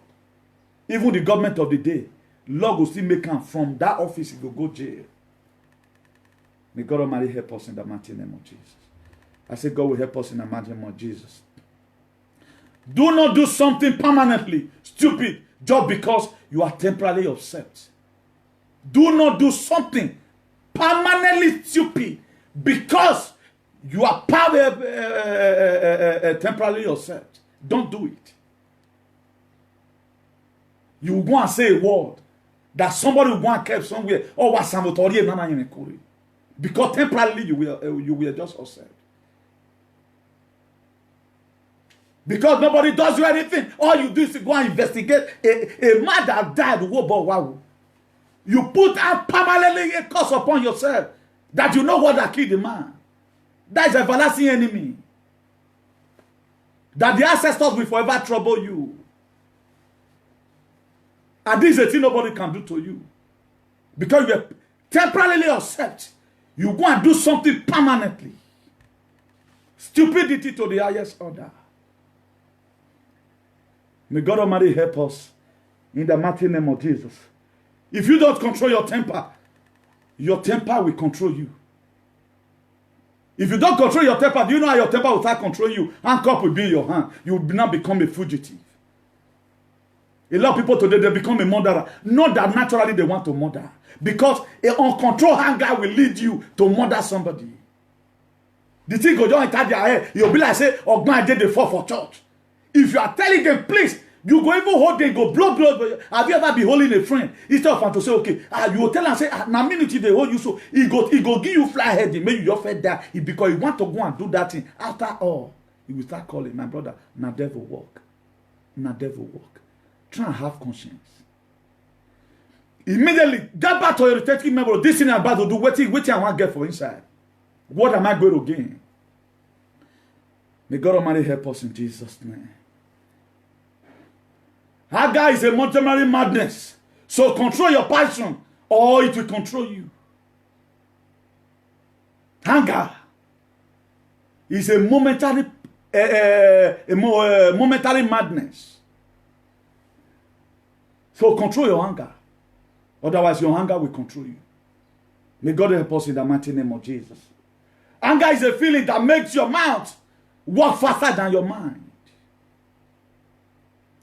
Even the government of the day, Lord will still make him from that office, he will go jail. May God Almighty help us in the mighty name of Jesus. I say God will help us in the mighty name of Jesus. Do not do something permanently stupid just because you are temporarily upset. Do not do something permanently stupid because you are temporarily upset. Don't do it. You will go and say a word that somebody will go and keep somewhere. Oh, what some because temporarily you will just upset. Because nobody does you anything. All you do is to go and investigate a man that died. You put out permanently a curse upon yourself that you know what that killed the man. That is everlasting enemy. That the ancestors will forever trouble you. And this is a thing nobody can do to you. Because you are temporarily upset. You go and do something permanently. Stupidity to the highest order. May God Almighty help us in the mighty name of Jesus. If you don't control your temper will control you. If you don't control your temper, do you know how your temper will start controlling you? Handcuff will be in your hand. You will now become a fugitive. A lot of people today, they become a murderer. Not that naturally they want to murder. Because an uncontrolled anger will lead you to murder somebody. The thing go down inside their head. You'll be like, say, oh, man, I did the fall for church. If you are telling them, please, you go even hold them, go blow. Have you ever been holding a friend? Instead of to say, okay, you will tell and say, now minute they hold you, so he go give you fly head, make you just fed that. Because you want to go and do that thing. After all, he will start calling, my brother, na devil walk. Na devil walk. Try and have conscience. Immediately, get back to your irritating member. This thing I'm about to do, wait I want to get for inside. What am I going to gain? May God Almighty help us in Jesus' name. Anger is a momentary madness. So control your passion or it will control you. Anger is a momentary madness. So control your anger. Otherwise your anger will control you. May God help us in the mighty name of Jesus. Anger is a feeling that makes your mouth work faster than your mind.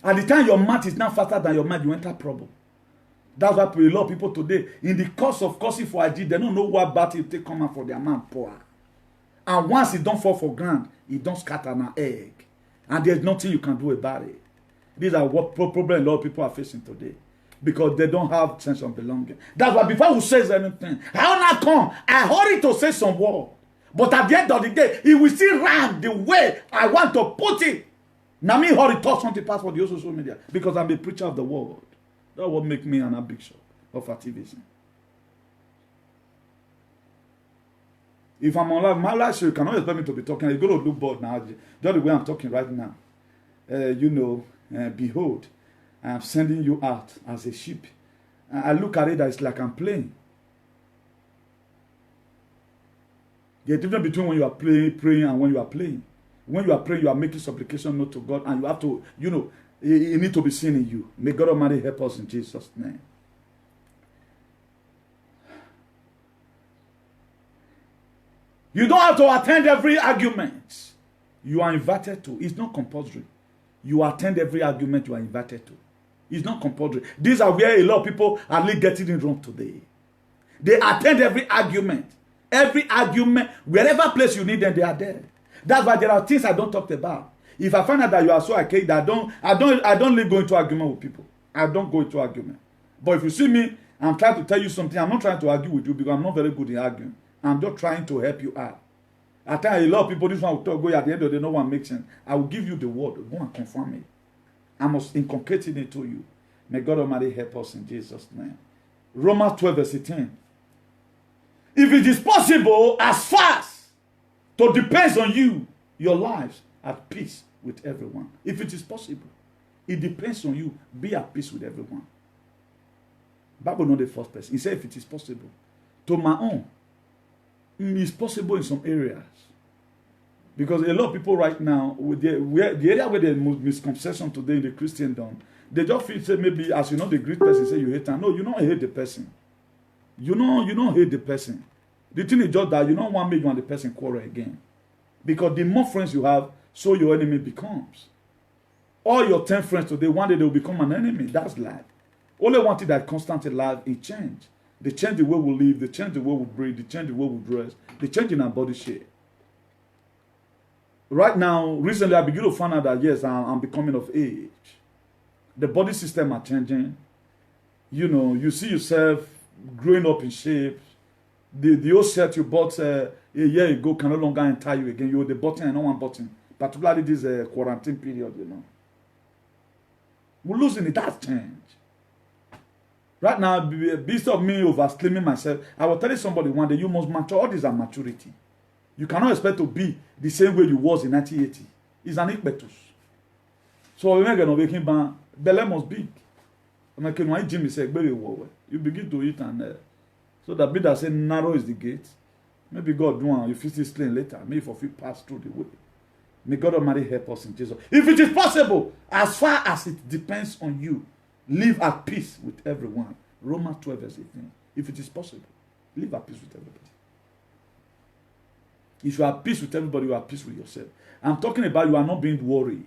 At the time your mouth is not faster than your mind, you enter trouble. That's why a lot of people today, in the course of cursing for ID, they don't know what battle they come out for their man poor. And once it don't fall for ground, it don't scatter an egg. And there's nothing you can do about it. These are what problem a lot of people are facing today. Because they don't have sense of belonging. That's why before who says anything, how not come? I hurry to say some word. But at the end of the day, it will still run the way I want to put it. Now me hurry talk something past for the social media. Because I'm a preacher of the word. That will make me an bishop of activism. If I'm on live, my life, so you cannot expect me to be talking. You're going to look bored now. Just the way I'm talking right now. Behold, I am sending you out as a sheep. I look at it that it's like I'm playing. There's a difference between when you are praying and when you are playing. When you are praying, you are making supplication not to God, and you have to, it need to be seen in you. May God Almighty help us in Jesus' name. You don't have to attend every argument you are invited to. It's not compulsory. You attend every argument you are invited to. It's not compulsory. These are where a lot of people are really getting it wrong today. They attend every argument. Every argument, wherever place you need them, they are there. That's why there are things I don't talk about. If I find out that you are so archaic, I don't really go into argument with people. I don't go into argument. But if you see me, I'm trying to tell you something. I'm not trying to argue with you because I'm not very good in arguing. I'm just trying to help you out. I tell a lot of people, this one will talk, go at the end of the day, no one makes sense. I will give you the word. Go and confirm it. I must inculcate it into you. May God Almighty help us in Jesus' name. Romans 12 verse 10. If it is possible, as fast to depends on you, your lives at peace with everyone. If it is possible, it depends on you. Be at peace with everyone. Bible not the first person. He said if it is possible. To my own, it's possible in some areas. Because a lot of people right now, with the area where there's misconception today in the Christendom, they just feel say maybe as you know the great person say you hate them. No, you don't hate the person. You don't hate the person. The thing is just that you don't want to make you and the person quarrel again. Because the more friends you have, so your enemy becomes. All your 10 friends today, one day they will become an enemy. That's life. Only one thing that constantly life is change. They change the way we live, they change the way we breathe, they change the way we dress, they change in our body shape. Right now, recently I begin to find out that yes, I'm becoming of age. The body system are changing. You know, you see yourself growing up in shape. The old shirt you bought a year ago can no longer enter you again. You're the button and no one button. Particularly this quarantine period, you know. We're losing it. That's change. Right now, based on me over slimming myself, I was telling somebody one day, you must mature. All these are maturity. You cannot expect to be the same way you was in 1980. It's an impetus. So when you're making ban, belly must big. When you Jimmy said, you begin to eat and so that bit that say narrow is the gate. Maybe God do one, you feel this plane later. Maybe for you pass through the way. May God Almighty help us in Jesus. If it is possible, as far as it depends on you, live at peace with everyone. Romans 12 verse 18. If it is possible, live at peace with everybody. If you are at peace with everybody, you are at peace with yourself. I'm talking about you are not being worried.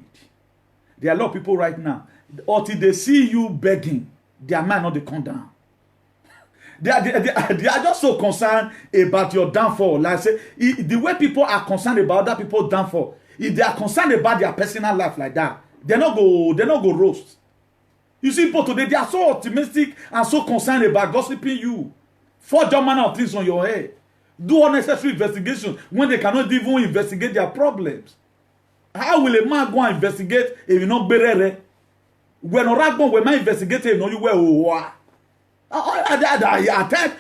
There are a lot of people right now, until they see you begging, their mind not they come down. They are just so concerned about your downfall. Like I say, the way people are concerned about other people's downfall, if they are concerned about their personal life like that, they're not go roast. You see people today, they are so optimistic and so concerned about gossiping you. Forge all manner of things on your head. Do unnecessary investigations when they cannot even investigate their problems. How will a man go and investigate if you not berere? When a man investigate, you know you were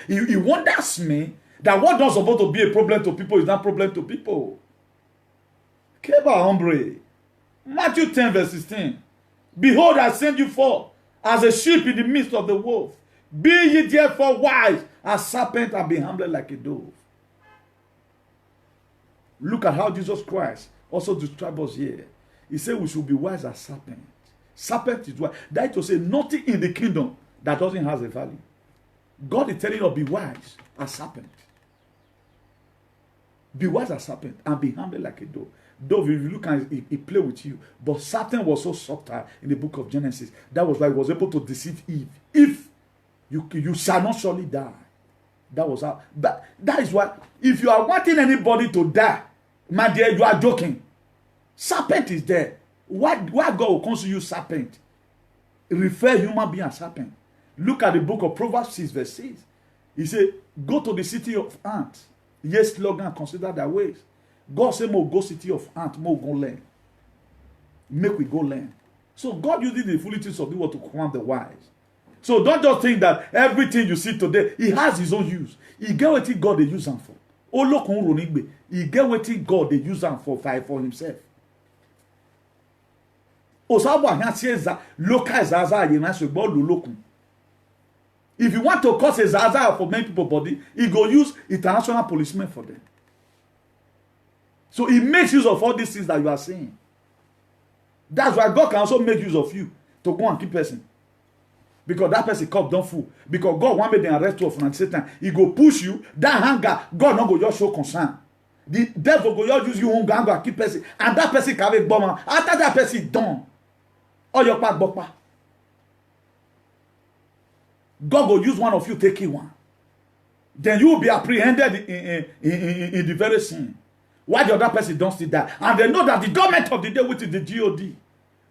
he wonders me that what not supposed to be a problem to people is not a problem to people. Keba hombre. Matthew 10 verse 16. Behold, I send you forth as a sheep in the midst of the wolf. Be ye therefore wise as serpent and be humble like a dove. Look at how Jesus Christ also describes us here. He said we should be wise as serpent. Serpent is wise. That is to say nothing in the kingdom that doesn't have a value. God is telling us be wise as serpent. Be wise as serpent and be humble like a dove. Dove, if you look at it, he play with you. But Satan was so subtle in the book of Genesis. That was why he was able to deceive Eve. If you shall not surely die. That was how. That is why, if you are wanting anybody to die, my dear, you are joking. Serpent is there. Why God will consider you serpent? Refer human being as serpent. Look at the book of Proverbs 6 verse 6. He said, go to the city of ants. Yes, slogan, consider their ways. God said, "Mo go city of ant, mo go learn. Make we go learn." So God uses the foolishness of the world to command the wise. So don't just think that everything you see today, he has his own use. He get what God they use him for. He get what God they use him for himself. If you want to cause a zaza for many people body, he go use international policemen for them. So he makes use of all these things that you are saying. That's why God can also make use of you to go and keep person. Because that person cup don't fool. Because God want me to arrest you from Satan. He go push you. That hunger, God not go just show concern. The devil go just use you hunger and go keep person. And that person can make bomb. After that person done. All your part bokpa. God will use one of you take one. Then you will be apprehended in the very sin. Why the other person don't see that? And they know that the government of the day, which is the God,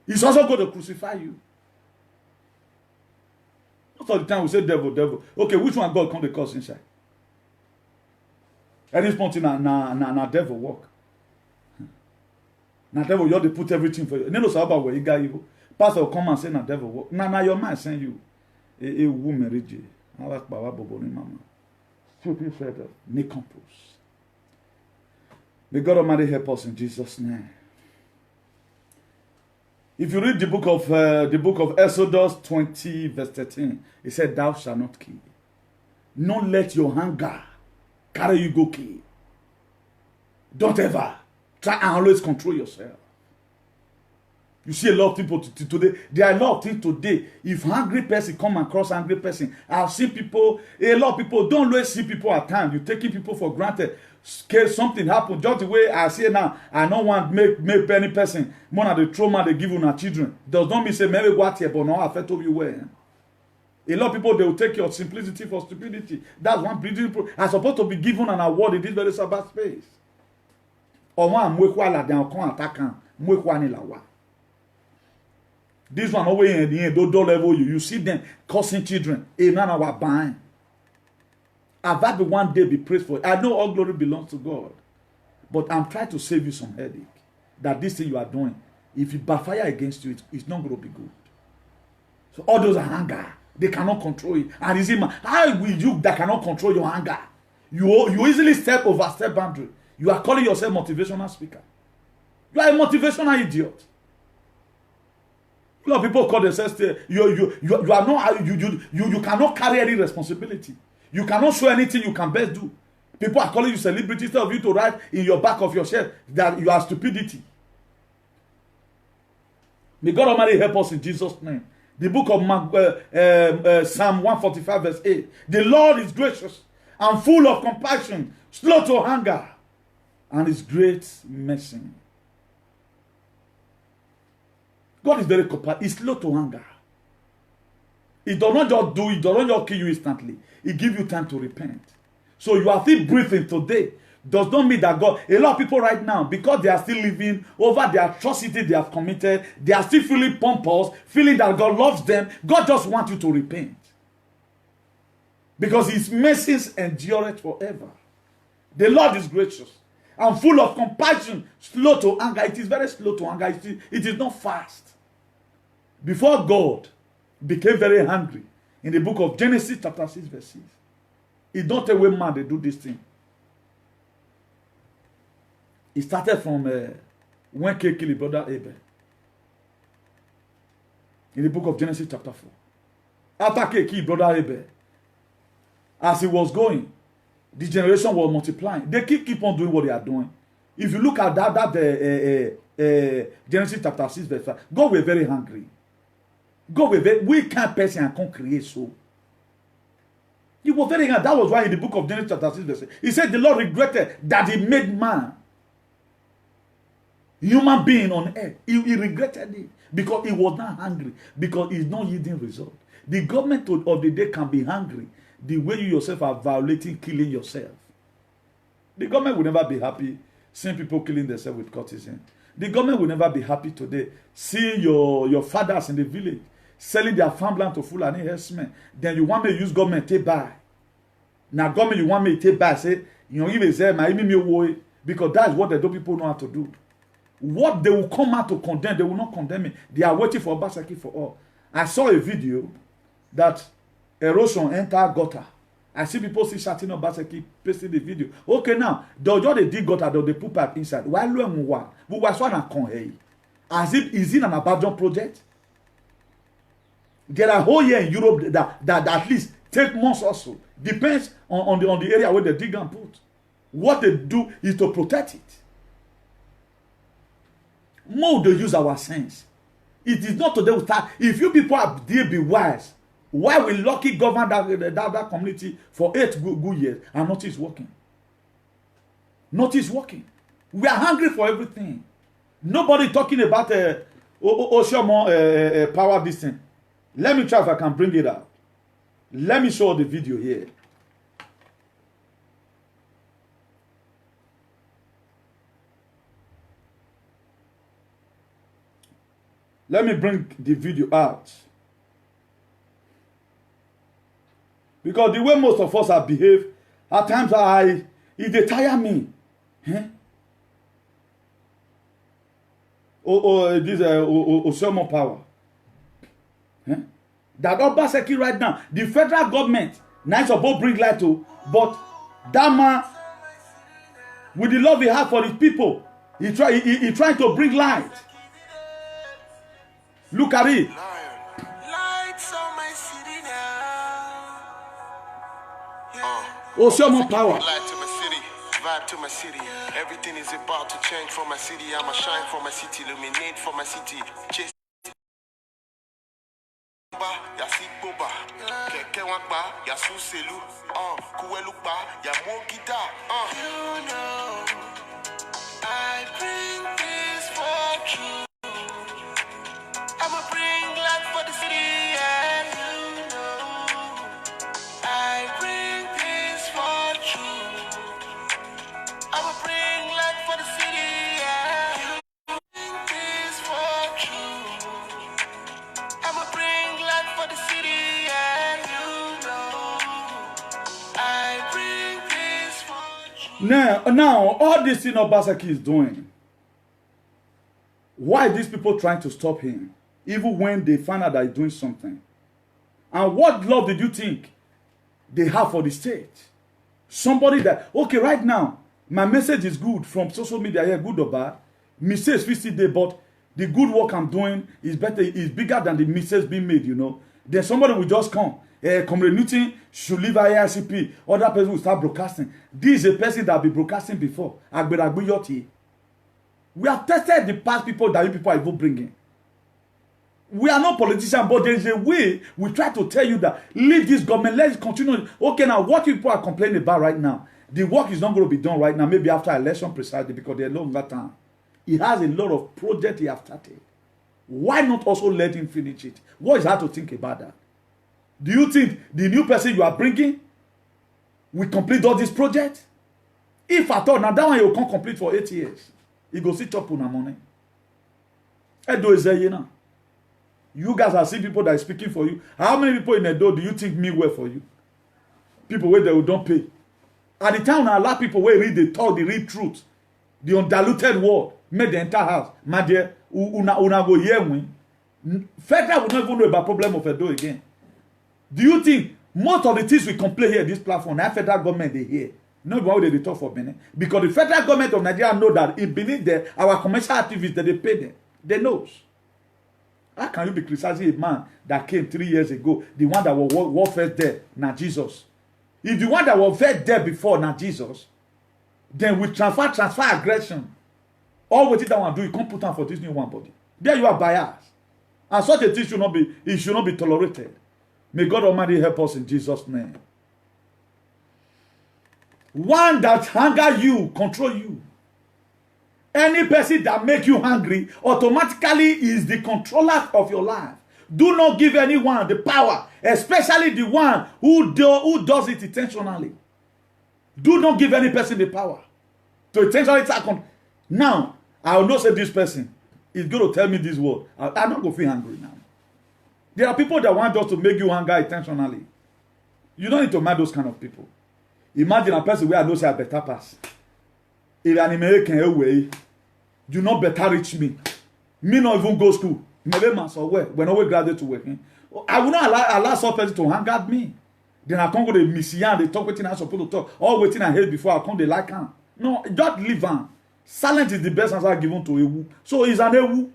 is also going to crucify you. Most of the time we say devil. Okay, which one God come to cause inside? At this point, na devil work. Na devil, you have to put everything for you. You know about where you got evil. Pastor will come and say na devil work. Na your man send you a woman reje. I like Baba Bobo ni mama. Stupid feather. Make compose. May God Almighty help us in Jesus' name. If you read the book of Exodus 20 verse 13, it said, "Thou shalt not kill. Don't let your hunger carry you go kill. Don't ever Try and always control yourself. You see a lot of people today. There are a lot of things today. If hungry person come across hungry person, I've seen people. A lot of people don't always see people at times. You're taking people for granted. Case something happen, just the way I say now. I don't want make any person more than the trauma they give on our children. Does not mean say maybe what here, but no affect of you well. A lot of people they will take your simplicity for stupidity. That's one breeding. I'm supposed to be given an award in this very Sabbath space. Or one mwekwa la dan kon attaquant mwekwa ni lawa. This one always in the end, do level you see them cursing children. Amen. Our buying. I've had to one day be praised for it. I know all glory belongs to God, but I'm trying to save you some headache. That this thing you are doing, if it backfire against you, it's not going to be good. So all those are anger. They cannot control it. And is it how will you that cannot control your anger? You easily overstep boundary. You are calling yourself motivational speaker. You are a motivational idiot. A lot of people call themselves you are not you cannot carry any responsibility. You cannot show anything you can best do. People are calling you celebrity instead of you to write in your back of your shirt that you are stupidity. May God Almighty help us in Jesus' name. The book of Psalm 145 verse 8. The Lord is gracious and full of compassion, slow to anger, and is great mercy. God is very compassionate. He's slow to anger. He does not just do it, does not just kill you instantly. He gives you time to repent. So you are still breathing today. Does not mean that God, a lot of people right now, because they are still living over the atrocity they have committed, they are still feeling pompous, feeling that God loves them. God just wants you to repent. Because his mercies endure forever. The Lord is gracious and full of compassion, slow to anger. It is very slow to anger. It is not fast. Before God became very angry, in the book of Genesis chapter 6 verse 6, he don't tell when man they do this thing. It started from when Cain killed his brother Abel. In the book of Genesis chapter 4. After Cain killed Brother Abel, as he was going, the generation was multiplying. They keep on doing what they are doing. If you look at Genesis chapter 6 verse 5, God was very hungry. God was very, we can't person and can't create so. He was very hungry. That was why in the book of Genesis chapter 6 verse 6, he said the Lord regretted that he made man, human being on earth. He regretted it because he was not hungry, because he's not yielding result. The government of the day can be hungry the way you yourself are violating, killing yourself. The government will never be happy seeing people killing themselves with courtesan. The government will never be happy today seeing your fathers in the village selling their farmland to Fulani herdsmen. Then you want me to use government to buy. Now government you want me to buy, say, you know, even say, my me because that's what the people know how to do. What they will come out to condemn, they will not condemn me. They are waiting for Obaseki for all. I saw a video that erosion enter gutter. I see people see shouting Obaseki, pasting the video. Okay, now, they'll just dig gutter, they'll put pipe inside. Why lo mwa? We was one and as if is it an abandoned project? There are whole year in Europe that at least take months also. Depends on the area where they dig and put. What they do is to protect it. More they use our sense. It is not to them start. If you people are there, be wise. Why will Lucky govern that community for 8 good years and nothing is working? Nothing is working. We are hungry for everything. Nobody talking about Oshomo power this thing. Let me try if I can bring it out. Let me show the video here. Let me bring the video out. Because the way most of us have behaved, at times it tire me. This Oshomo power. That Obaseki right now, the federal government, nice about bring light to, but that man, with the love he has for his people, he trying to bring light. Look at it. Oshomo power. vibe to my city. Everything is about to change for my city. I'ma shine for my city, illuminate for my city. Chase Yasi Boba, Keke Wakba, Yasu Selu, Kuelukba, Yamogita, You know, I bring this for you. I'ma bring life for the city, and you know, I bring this for you. I'ma bring life for the city, and you bring this for you. I'ma bring life for the city, and you know, I bring this for you. Now, all this thing Obaseki is doing, why are these people trying to stop him? Even when they find out that he's doing something. And what love did you think they have for the state? Somebody that, okay, right now, my message is good from social media here, good or bad. Mistakes 50 days, but the good work I'm doing is better, is bigger than the mistakes being made, you know. Then somebody will just come. Comrade Newton should leave IRCP. Other person will start broadcasting. This is a person that have been broadcasting before. We have tested the past people that you people are even bringing. We are not politicians, but there is a way we try to tell you that leave this government, let's continue. Okay, now what people are complaining about right now, the work is not going to be done right now, maybe after election precisely, because there's longer time. He has a lot of projects he has started. Why not also let him finish it? What is hard to think about that? Do you think the new person you are bringing will complete all these projects? If at all, now that one you can't complete for 8 years. He go sit up on the money. Edo is there, you know. You guys are seeing people that are speaking for you. How many people in Edo do you think mean well for you? People where they don't pay. At the time, a lot of people where read the talk, the real truth, the undiluted word, made the entire house. My dear, una go here win. Federal will not even know about problem of Edo again. Do you think most of the things we complain here, this platform, now federal government they hear? No, why would they talk for Benin? Because the federal government of Nigeria know that in Benin, our commercial activists, that they pay them. They knows. How can you be criticizing a man that came 3 years ago, the one that was first there, now Jesus? If the one that was first there before, now Jesus, then we transfer aggression. All what that one do, you can't put on for this new one body. There you are biased. And such a thing should not be tolerated. May God Almighty help us in Jesus' name. One that anger you, control you. Any person that make you hungry automatically is the controller of your life. Do not give anyone the power, especially the one who does it intentionally. Do not give any person the power to intentionally attack on. Now, I will not say this person is going to tell me this word. I'm not going to feel angry now. There are people that want just to make you anger intentionally. You don't need to mind those kind of people. Imagine a person where I know say a better pass. If an American away, you not better reach me. Me not even go school. Maybe man so where when I graduate to work. I will not allow some person to hang at me. Then I can't go to miss yan, they talk waiting I supposed to talk. All waiting I heard before I come they like him. No, just leave him. Silent is the best answer given to Ewu. So he's an Ewu.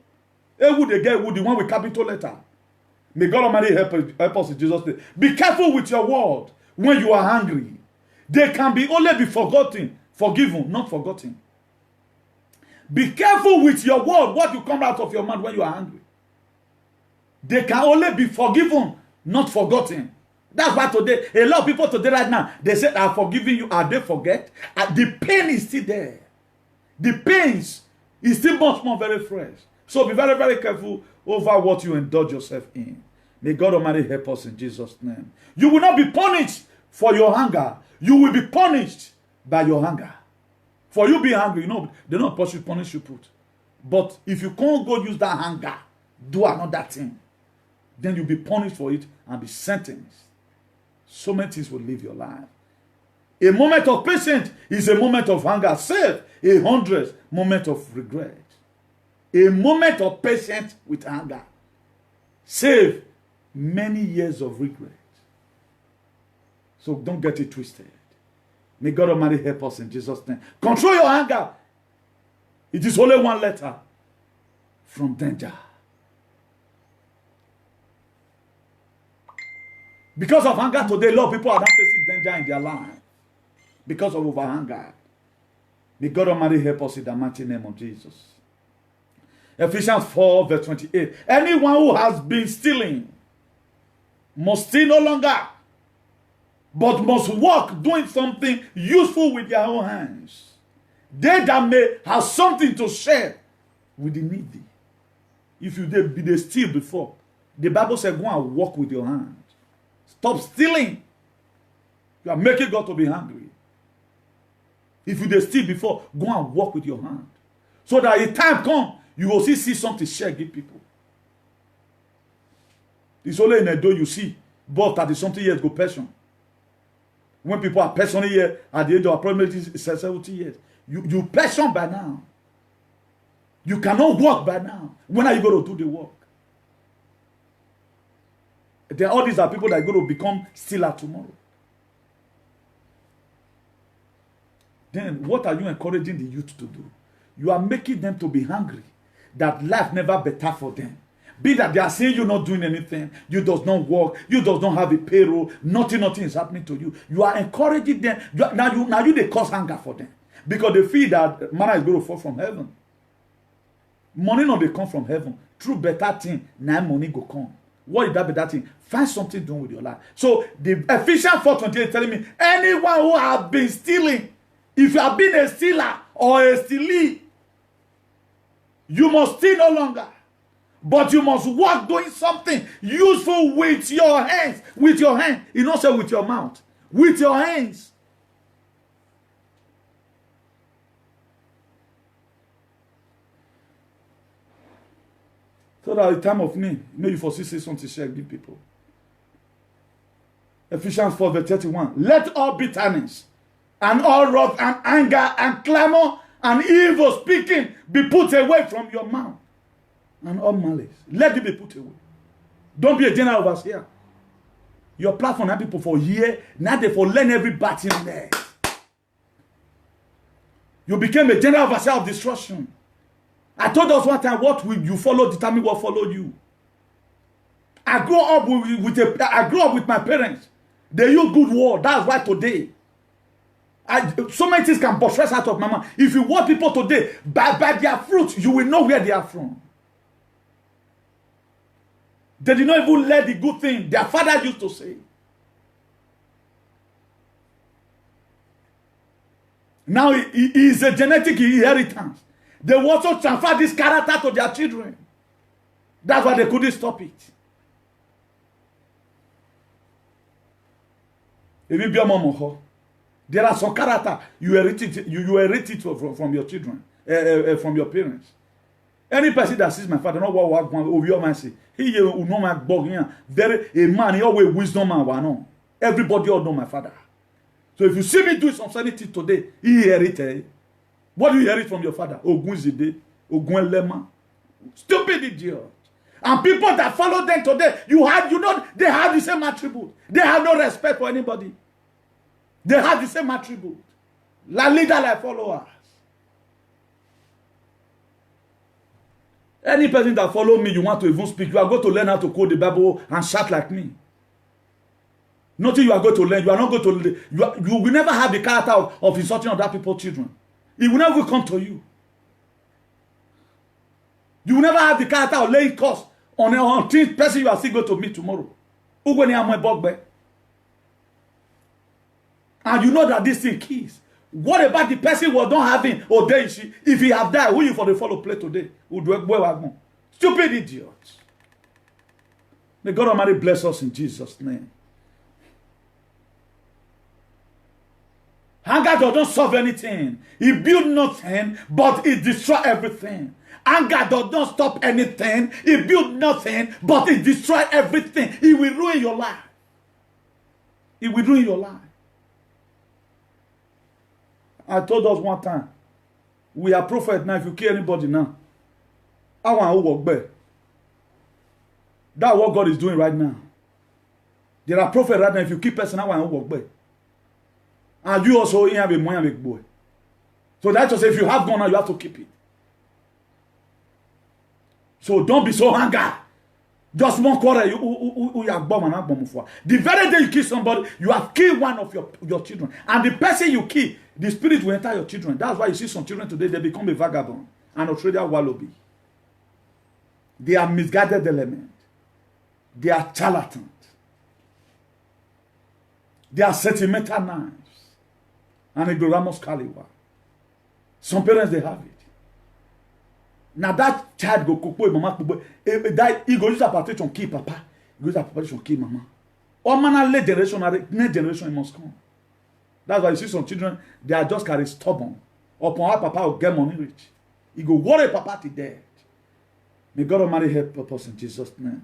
Ewu they get Ewu, the one with capital letter. May God Almighty help us in Jesus' name. Be careful with your word when you are hungry. They can only be forgiven, not forgotten. Be careful with your word, what you come out of your mouth when you are angry. They can only be forgiven, not forgotten. That's why today, a lot of people today right now, they say, I'm forgiving you, and they forget. The pain is still there. The pains is still much more very fresh. So be very, very careful over what you indulge yourself in. May God Almighty help us in Jesus' name. You will not be punished for your hunger. You will be punished by your hunger. For you being hungry, you know, they don't punish you put. But if you can't go use that hunger, do another thing, then you'll be punished for it and be sentenced. So many things will leave your life. A moment of patience is a moment of hunger. Save 100 moment of regret. A moment of patience with hunger. Save many years of regret. So don't get it twisted. May God Almighty help us in Jesus' name. Control your anger. It is only one letter from danger. Because of anger today, a lot of people are not facing danger in their life. Because of over anger. May God Almighty help us in the mighty name of Jesus. Ephesians 4 verse 28. Anyone who has been stealing must steal no longer, but must work doing something useful with their own hands. They that may have something to share with the needy. If you did steal before, the Bible said go and work with your hands. Stop stealing. You are making God to be hungry. If you did steal before, go and work with your hand. So that if time comes, you will see something share, give people. It's only in a door you see, but 30-something years go pension. When people are pensioning here at the age of approximately 70 years, you pension by now. You cannot work by now. When are you going to do the work? Then all these are people that are going to become stealer tomorrow. Then what are you encouraging the youth to do? You are making them to be hungry, that life never better for them. Be that they are saying you're not doing anything, you does not work, you does not have a payroll, nothing is happening to you. You are encouraging them. Now you they cause hunger for them. Because they feel that manna is going to fall from heaven. Money not they come from heaven. Through better thing, now money go come. What is that better thing? Find something doing with your life. So the Ephesians 4:28 is telling me, anyone who has been stealing, if you have been a stealer or a stealee, you must steal no longer. But you must work doing something useful with your hands. With your hand. You don't say with your mouth. With your hands. So that at the time of need, may you foresee something to share, give people. Ephesians 4 verse 31. Let all bitterness and all wrath and anger and clamor and evil speaking be put away from your mouth. And all malice. Let it be put away. Don't be a general overseer. Your platform have people for years. Now they for learn every battle in there. You became a general overseer of destruction. I told us one time what will you follow determine what followed you. I grew up with my parents. They use good word. That's why today so many things can buttress out of my mouth. If you want people today, by their fruit, you will know where they are from. They did not even let the good thing their father used to say. Now it is a genetic inheritance. They want to transfer this character to their children. That's why they couldn't stop it. There are some character you inherit it from your children, from your parents. Any person that sees my father, not what over your man say, he will know my bog here. Very a man, he always wisdom man. Know. Everybody all know my father. So if you see me do some sanity today, he inherited. What do you inherit from your father? Ogun Zide, Ogun Lema, stupid idiot. And people that follow them today, they have the same attribute. They have no respect for anybody. They have the same attribute. Like leader, like followers. Any person that follow me, you want to even speak, you are going to learn how to quote the Bible and shout like me. Nothing you are going to learn. You are not going to learn. You will never have the character of insulting other people's children. It will never come to you. You will never have the character of laying curse on the person you are still going to meet tomorrow. And you know that this thing kills. What about the person who was not having Odeshi? If he have died, who you for the follow play today? Stupid idiot. May God Almighty bless us in Jesus' name. Anger does not solve anything. It builds nothing, but it destroys everything. Anger does not stop anything. It builds nothing, but it destroys everything. It will ruin your life. It will ruin your life. I told us one time, we are prophets now. If you kill anybody now, I want to walk back. That's what God is doing right now. There are prophets right now. If you kill person, I want to walk back. And you also have a money boy. So that's just if you have gun now, you have to keep it. So don't be so angry. Just one quarter, you are bomb and bomb for. The very day you kill somebody, you have killed one of your children. And the person you kill, the spirit will enter your children. That's why you see some children today, they become a vagabond. An Australian wallaby. They are misguided element. They are charlatans. They are sentimental knives. And ignoramus caliber. Some parents, they have it. Now that child go cook mama that he go use a partition kill papa. He goes a partition kill mama. All manner late generation, next generation must come. That's why you see some children, they are just kind of stubborn. Upon how papa will get money rich. He go worry papa to death. May God Almighty help us in Jesus' name.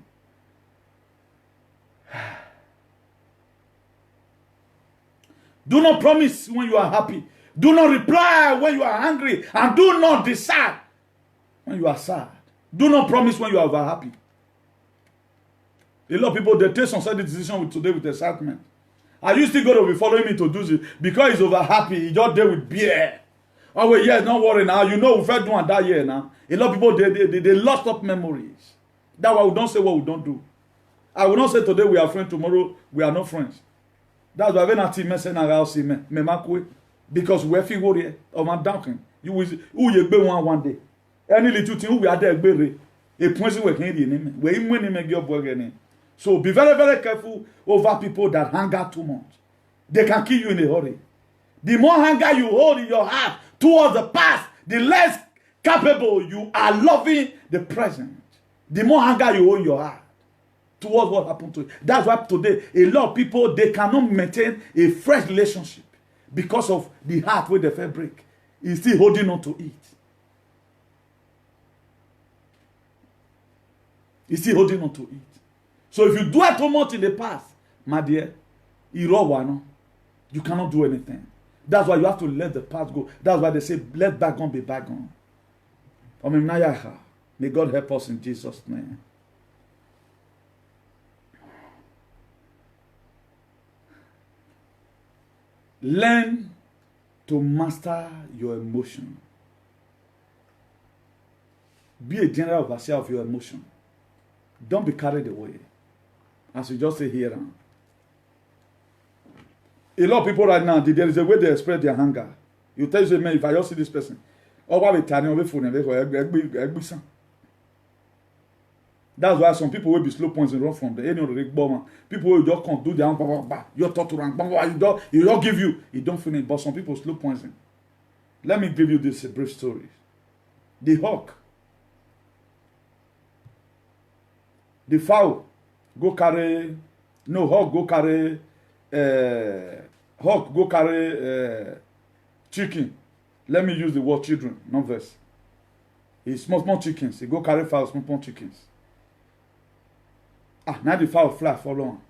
Do not promise when you are happy. Do not reply when you are angry. And do not decide when you are sad. Do not promise when you are happy. A lot of people, they take some certain decision today with excitement. Are you still going to be following me to do this? Because he's over happy, he just there with beer. Oh, well, yes, don't worry now. You know, we felt doing that year now. A lot of people, they lost up memories. That's why we don't say what we don't do. I will not say today we are friends, tomorrow we are not friends. That's why when I see me, because we feel worried of my doubting. You will be one day. Any little thing we are there, a point we can win. So be very, very careful over people that hang out too much. They can kill you in a hurry. The more anger you hold in your heart towards the past, the less capable you are loving the present. The more anger you hold in your heart towards what happened to you. That's why today a lot of people, they cannot maintain a fresh relationship because of the heart where they fell break. He's still holding on to it. He's still holding on to it. So if you do it too much in the past, my dear, you cannot do anything. That's why you have to let the past go. That's why they say, let bygone be bygone. May God help us in Jesus' name. Learn to master your emotion. Be a general overseer of your emotion. Don't be carried away. As you just say here. A lot of people right now, there is a way they express their anger. You tell you, man, if I just see this person, that's why some people will be slow points and run from the any of the bomber. People will just come do their own you're taught to run, you don't give you don't finish. But some people slow points. Let me give you this brief story. The hawk, the fowl, hawk go carry chicken. Let me use the word children, not verse. He small chickens. He go carry fowl, small chickens. Now the fowl fly follow on.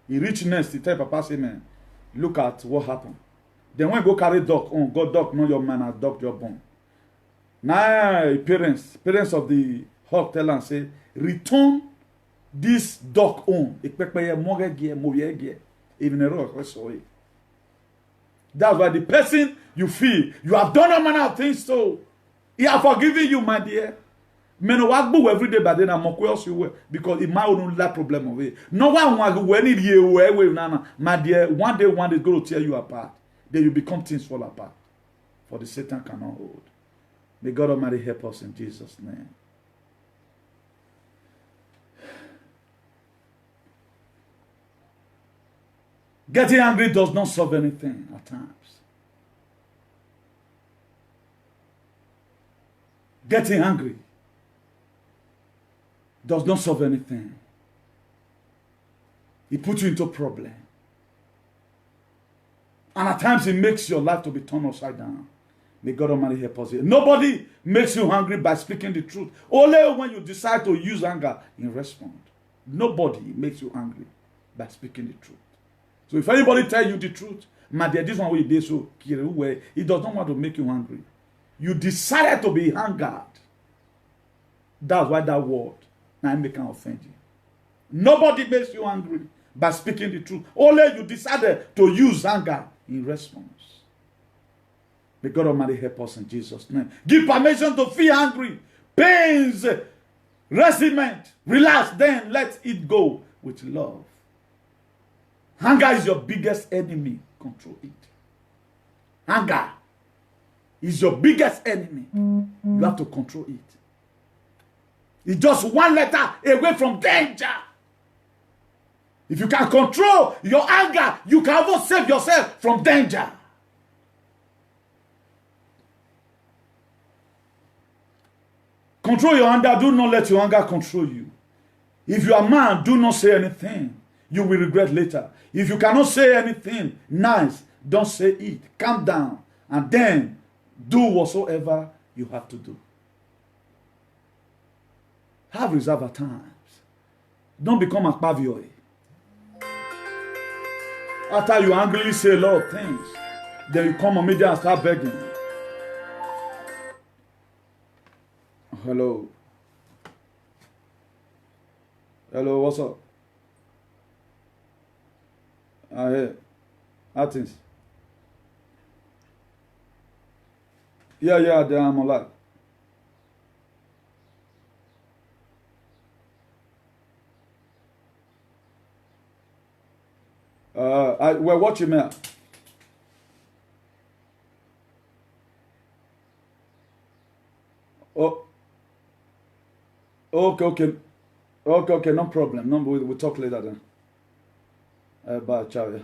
He reach nest, he tell papa, say, man, look at what happened. Then when go carry duck, God duck, know your man has duck your bone. Now parents of the hawk tell and say, return this duck on. That's why the person you feel, you have done a manner of things, so he has forgiven you, my dear. Men work every day, but then I'm you because it might not that problem of it. No one when it you my dear, one day is going to tear you apart. Then you become things fall apart. For the Satan cannot hold. May God Almighty help us in Jesus' name. Getting angry does not solve anything at times. Getting angry does not solve anything. It puts you into a problem. And at times it makes your life to be turned upside down. May God Almighty help us here. Nobody makes you angry by speaking the truth. Only when you decide to use anger in response. Nobody makes you angry by speaking the truth. So if anybody tells you the truth, my dear, this one way they so he does not want to make you angry. You decided to be angered. That's why that word now make can offend you. Nobody makes you angry by speaking the truth. Only you decided to use anger in response. May God Almighty help us in Jesus' name. Give permission to feel angry. Pains resentment, relax, then let it go with love. Anger is your biggest enemy. Control it. Anger is your biggest enemy. You have to control it. It's just one letter away from danger. If you can control your anger, you can also save yourself from danger. Control your anger. Do not let your anger control you. If you are man, do not say anything. You will regret later. If you cannot say anything nice, don't say it. Calm down. And then do whatsoever you have to do. Have reserve at times. Don't become a pavioy. After you angrily say a lot of things, then you come on media and start begging. Hello. Hello, what's up? I hear. Athens. Yeah, I'm alive. We're watching now. Oh, okay, no problem. No, we'll talk later then. Bye, ciao. Yeah.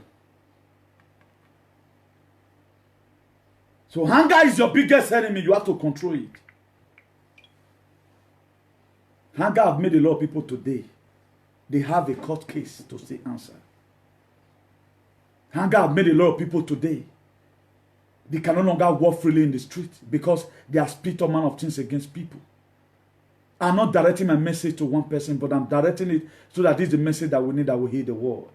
So anger is your biggest enemy. You have to control it. Anger have made a lot of people today. They have a court case to say answer. Anger have made a lot of people today. They can no longer walk freely in the street because they are split up man of things against people. I'm not directing my message to one person, but I'm directing it so that this is the message that we need, that will heal the world.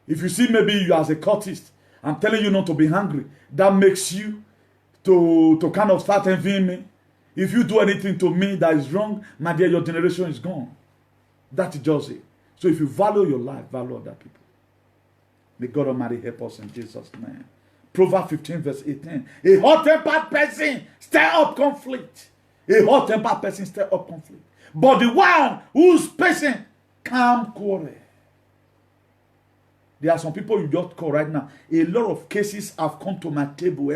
If you see maybe you as a cultist, I'm telling you not to be hungry. That makes you to kind of start envying me. If you do anything to me that is wrong, my dear, your generation is gone. That is just it. So if you value your life, value other people. May God Almighty help us in Jesus' name. Proverbs 15 verse 18. A hot-tempered person stir up conflict. A hot-tempered person stir up conflict. But the one who's patient calm quarrel. There are some people you just call right now. A lot of cases have come to my table.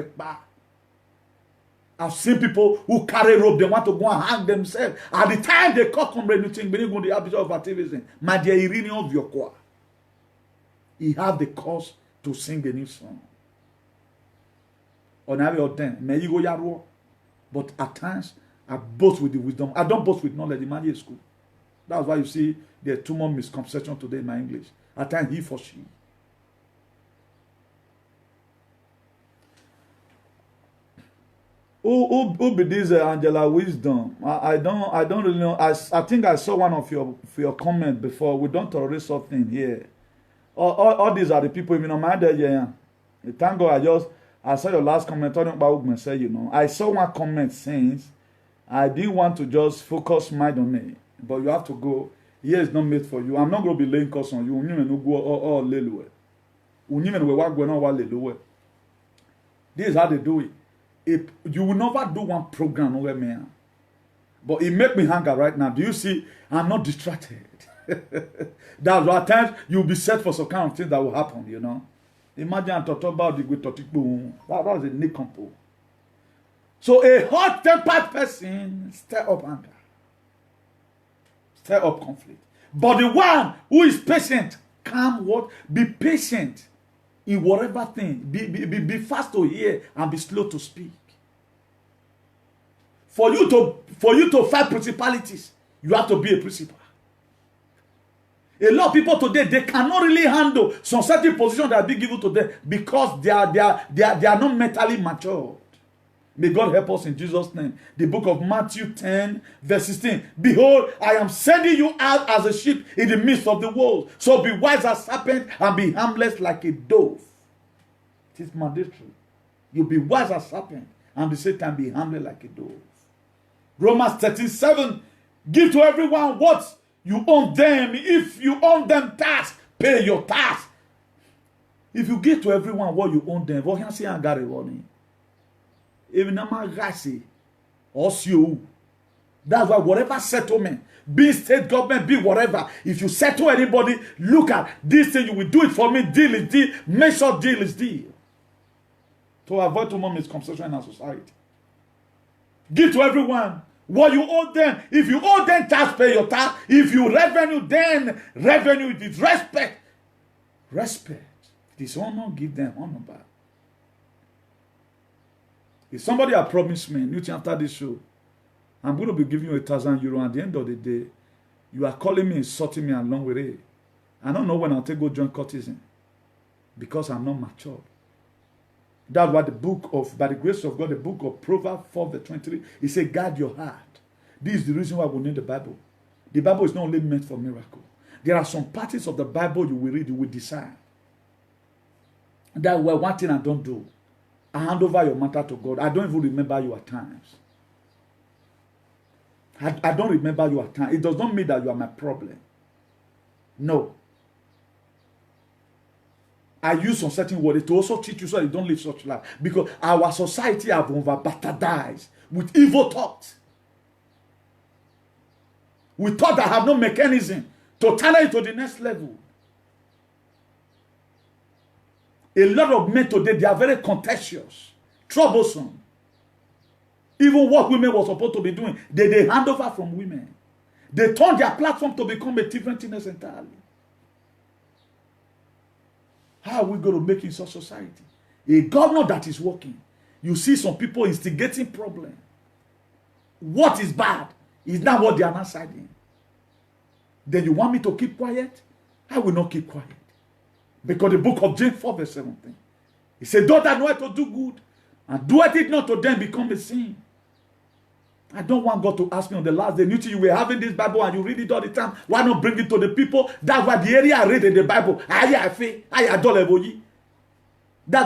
I've seen people who carry rope, they want to go and hang themselves. At the time they call comrade Nuting, when you go to the episode of activism, my dear Irene of your choir. He have the cause to sing the new song. On every other may you go yaro. But at times, I boast with the wisdom. I don't boast with knowledge in my school. That's why you see there are too much misconception today in my English. At times, he for she. Who be this Angela Wisdom? I don't really know. I think I saw one of your comment before. We don't tolerate something here. All these are the people, you know, my dad, yeah. Thank God I saw your last comment talking about Ugman say, you know. I saw one comment saying I didn't want to just focus mind on it. But you have to go. Here is not made for you. I'm not going to be laying curse on you. This is how they do it. You will never do one program over me. But it make me hungry right now. Do you see? I'm not distracted. That's why at times you'll be set for some kind of things that will happen, you know. Imagine I'm talking about the good that was a nincompoop. So a hot-tempered person stir up anger. Stir up conflict. But the one who is patient, calm what? Be patient in whatever thing. Be fast to hear and be slow to speak. For you to fight principalities, you have to be a principal. A lot of people today, they cannot really handle some certain positions that are being given to them because they are not mentally matured. May God help us in Jesus' name. The book of Matthew 10, verse 16. Behold, I am sending you out as a sheep in the midst of the wolves. So be wise as serpent and be harmless like a dove. It is mandatory. You be wise as serpent and at the same time be harmless like a dove. Romans 13:7. Give to everyone what you own them. If you own them tax, pay your tax. If you give to everyone what you own them, what can say and got money? Even a man gasi or you That's why whatever settlement, be state government, be whatever, if you settle anybody, look at this thing, you will do it for me, deal is deal, make sure deal is deal. To avoid too much misconception in our society. Give to everyone what you owe them. If you owe them tax, pay your tax. If you revenue, then revenue is respect. Respect. Dishonor, give them honor back. If somebody had promised me, Newton, after this show, I'm going to be giving you €1,000, at the end of the day, you are calling me, insulting me along with it. I don't know when I'll take go join courtesan because I'm not mature. That's why the book of, by the grace of God, the book of Proverbs 4:23, it says, guard your heart. This is the reason why we need the Bible. The Bible is not only meant for miracle. There are some parts of the Bible you will read, you will decide. That well, one thing I don't do, I hand over your matter to God. I don't even remember you at times. I don't remember you at times. It does not mean that you are my problem. No. I use some certain words to also teach you so you don't live such life. Because our society have over-bastardized with evil thoughts. We thought that have no mechanism to turn it to the next level. A lot of men today, they are very contentious, troublesome. Even what women were supposed to be doing, they hand over from women. They turn their platform to become a different thing entirely. How are we going to make in such society? A governor that is working, you see some people instigating problems. What is bad is not what they are not siding. Then you want me to keep quiet? I will not keep quiet. Because the book of James 4:17, he said, those that know how to do good, and do it not to them become a sin. I don't want God to ask me on the last day, you were having this Bible and you read it all the time. Why not bring it to the people? That's why the area I read in the Bible, that's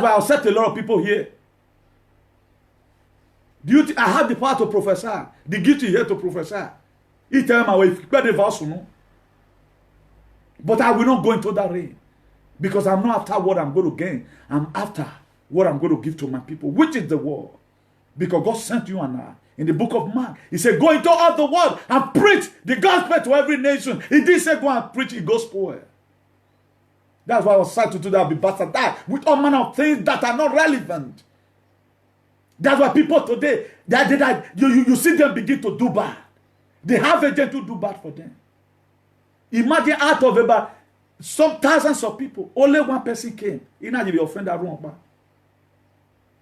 why I'll set a lot of people here. Do you think I have the power to prophesy? The gift is here to prophesy. He tell me if the verse no. But I will not go into that reign. Because I'm not after what I'm going to gain. I'm after what I'm going to give to my people, which is the world. Because God sent you and I. In the book of Mark, he said, go into all the world and preach the gospel to every nation. He didn't say go and preach the gospel. That's why I was sad to do that, be bastardized with all manner of things that are not relevant. That's why people today, you see them begin to do bad. They have agents to do bad for them. Imagine out of about some thousands of people, only one person came. You know, you offend that wrong.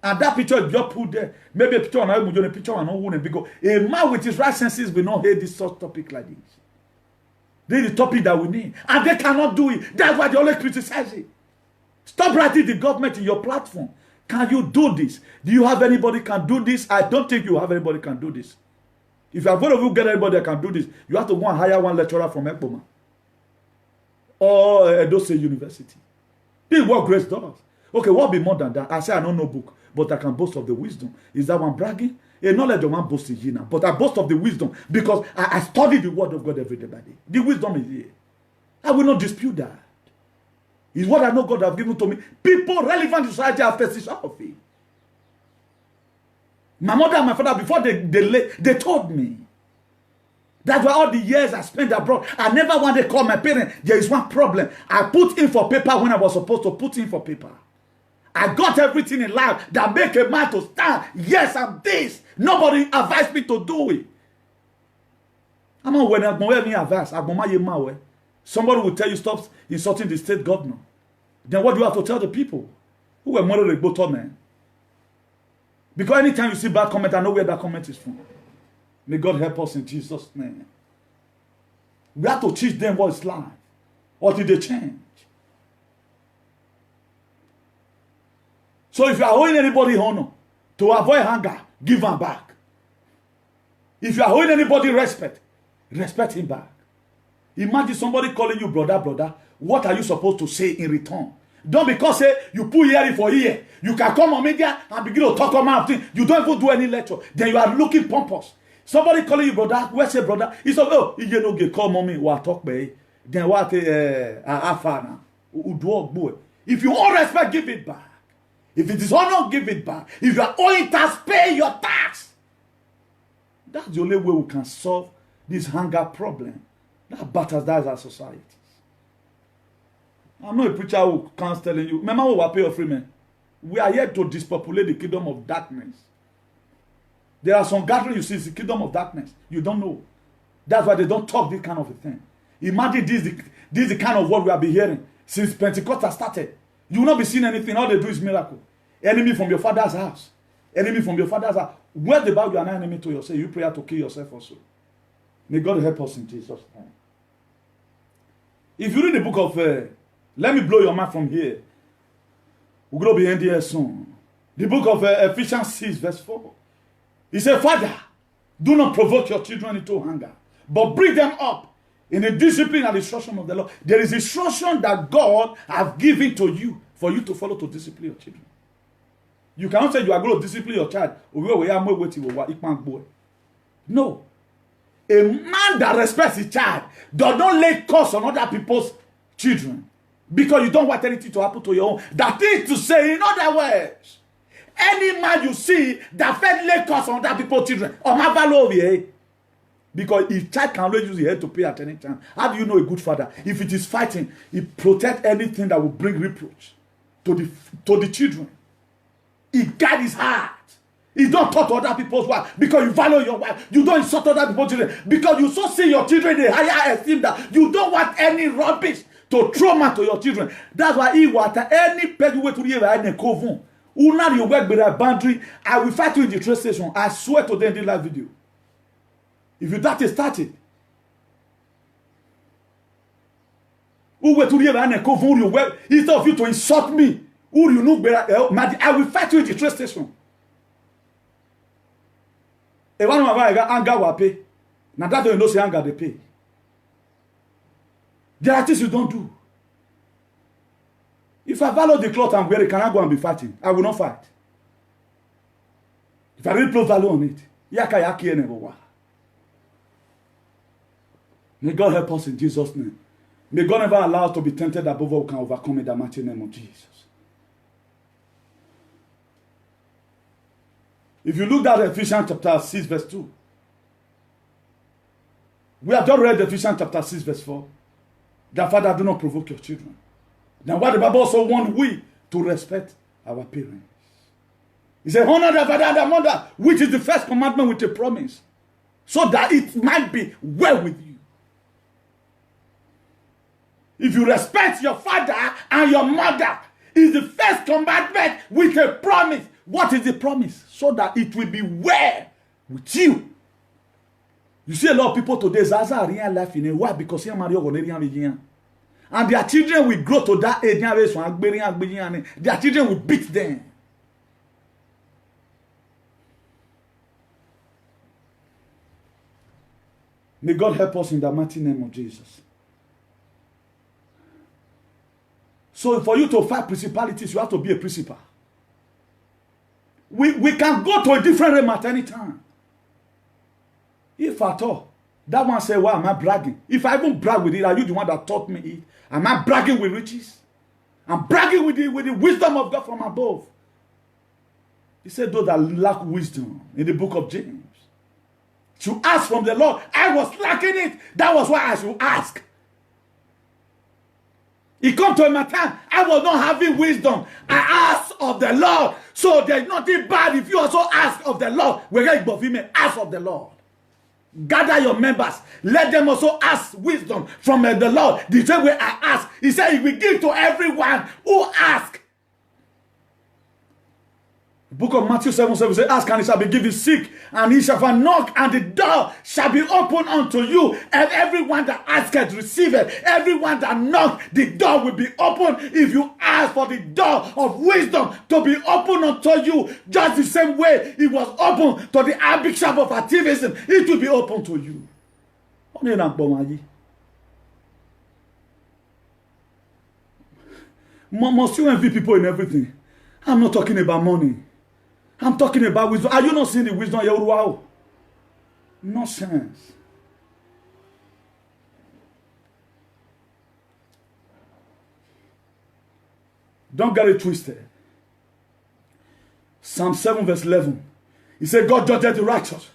And that picture is just put there. Maybe a picture on a picture on no because a man with his right senses will not hate this sort of topic like this. This is the topic that we need. And they cannot do it. That's why they always criticize it. Stop writing the government in your platform. Can you do this? Do you have anybody can do this? I don't think you have anybody can do this. If you are going to get anybody that can do this, you have to go and hire one lecturer from Ekpoma or Edo State University. This is what grace does. Okay, what be more than that? I say I don't know book, but I can boast of the wisdom. Is that one bragging? A knowledge of one boasting here now, but I boast of the wisdom because I study the word of God every day by day. The wisdom is here. I will not dispute that. It's what I know God have given to me. People relevant to society have tested of it. My mother and my father, before they told me. That's why all the years I spent abroad, I never wanted to call my parents. There is one problem. I put in for paper when I was supposed to put in for paper. I got everything in life that make a man to stand. Yes, I'm this. Nobody advised me to do it. I'm not when I'm advice. Somebody will tell you stop insulting the state governor. Then what do you have to tell the people who were more like both men? Because anytime you see bad comment, I know where that comment is from. May God help us in Jesus' name. We have to teach them what is life. Or did they change? So if you are owing anybody honor, to avoid anger, give him back. If you are owing anybody respect, respect him back. Imagine somebody calling you brother, brother. What are you supposed to say in return? Don't because say you put earring for ear. You can come on media and begin to talk about things. You don't even do any lecture. Then you are looking pompous. Somebody calling you brother, where's your brother? He said, oh, you know, get call mommy, what talk by. Then what afana. If you want respect, give it back. If it is honor, give it back. If you are owing tax, pay your tax. That's the only way we can solve this hunger problem that batters our society. I'm not a preacher who can't tell you. Remember what we pay free men? We are here to dispopulate the kingdom of darkness. There are some gatherings you see, it's the kingdom of darkness. You don't know. That's why they don't talk this kind of a thing. Imagine this is the kind of word we have been hearing since Pentecost has started. You will not be seeing anything. All they do is miracle. Enemy from your father's house. Enemy from your father's house. Where the Bible, you are not enemy to yourself. You pray to kill yourself also. May God help us in Jesus' name. If you read the book of, let me blow your mind from here. We're going to be ending here soon. The book of Ephesians 6 verse 4. He said, Father, do not provoke your children into hunger, but bring them up in the discipline and instruction of the Lord. There is instruction that God has given to you for you to follow to discipline your children. You cannot say you are going to discipline your child. No. A man that respects his child does not lay curse on other people's children because you don't want anything to happen to your own. That is to say, in other words, any man you see that fed lay curse on other people's children, or my value over here, because his child can always use his head to pay at any time. How do you know a good father? If it is fighting, he protects anything that will bring reproach to the children. He guards his heart. He don't talk to other people's wife because you value your wife. You don't insult other people's children because you so see your children in a higher esteem that you don't want any rubbish to trauma to your children. That's why he want any person way to the in a coven. Who not you work with a boundary. I will fight you in the train station. I swear to them in that video. If you that is started. Who were to the in a coven you work instead of you to insult me. Who you know better? I will fight you in the train station. E one of my anger will pay. Now that you know say anger they pay. There are things you don't do. If I value the cloth I'm wearing, can I go and be fighting? I will not fight. If I really put value on it, may God help us in Jesus' name. May God never allow us to be tempted above all we can overcome in the mighty name of Jesus. If you look at Ephesians chapter 6 verse 2, we have just read Ephesians chapter 6 verse 4. That Father, do not provoke your children. Now what the Bible also wants we to respect our parents. He said, honor the father and the mother, which is the first commandment with a promise, so that it might be well with you. If you respect your father and your mother, is the first commandment with a promise. What is the promise? So that it will be well with you. You see a lot of people today, Zaza real life in a way because they marry and their children will grow to that age. Their children will beat them. May God help us in the mighty name of Jesus. So for you to fight principalities, you have to be a principal. We can go to a different realm at any time. If at all, that one say, why am I bragging? If I even brag with it, are you the one that taught me it? Am I bragging with riches? I'm bragging with the wisdom of God from above. He said, those that lack wisdom in the book of James, to ask from the Lord. I was lacking it. That was why I should ask. It come to my time, I was not having wisdom. I asked of the Lord. So there's nothing bad if you also ask of the Lord. Ask of the Lord. Gather your members. Let them also ask wisdom from the Lord. The same way I ask. He said, he will give to everyone who asks. The book of Matthew 7:7 says, ask and it shall be given, seek and he shall knock and the door shall be opened unto you. And everyone that asketh receiveth. Everyone that knocks, the door will be open. If you ask for the door of wisdom to be open unto you, just the same way it was open to the archbishop of activism, it will be open to you. Must you envy people in everything? I'm not talking about money. I'm talking about wisdom. Are you not seeing the wisdom? Wow. Nonsense. Don't get it twisted. Psalm 7 verse 11. He said, God judgeth the righteous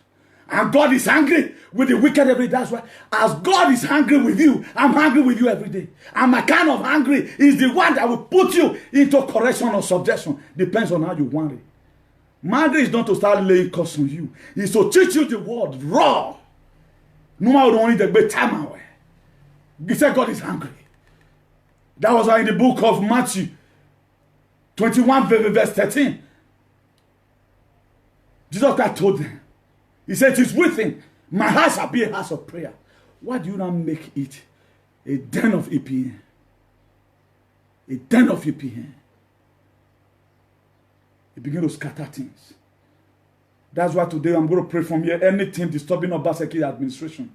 And God is angry with the wicked every day. That's why, as God is angry with you, I'm angry with you every day. And my kind of angry is the one that will put you into correction or subjection. Depends on how you want it. My angry is not to start laying curse on you. It's to teach you the word raw. No matter only the big time away. He said God is angry. That was why in the book of Matthew 21 verse 13. Jesus Christ told them. He said, it is written, my house shall be a house of prayer. Why do you not make it a den of EPN? A den of EPN. It begin to scatter things. That's why today I'm going to pray from here. Anything disturbing Obaseki administration,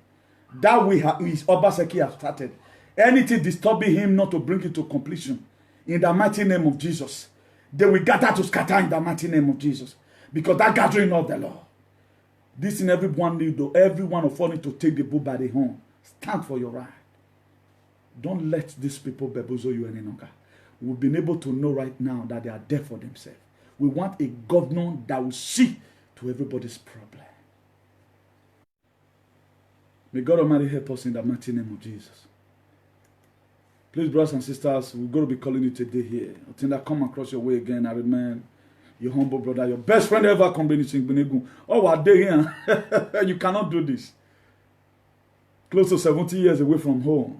that way is Obaseki has started. Anything disturbing him not to bring it to completion, in the mighty name of Jesus, they will gather to scatter in the mighty name of Jesus. Because that gathering of the Lord. This in everyone of us need to take the bull by the horn. Stand for your right. Don't let these people bamboozle you any longer. We've been able to know right now that they are there for themselves. We want a governor that will see to everybody's problem. May God Almighty help us in the mighty name of Jesus. Please, brothers and sisters, we're going to be calling you today here. Until I come across your way again, I remain your humble brother, your best friend ever combination. Oh, what day here? You cannot do this. Close to 70 years away from home.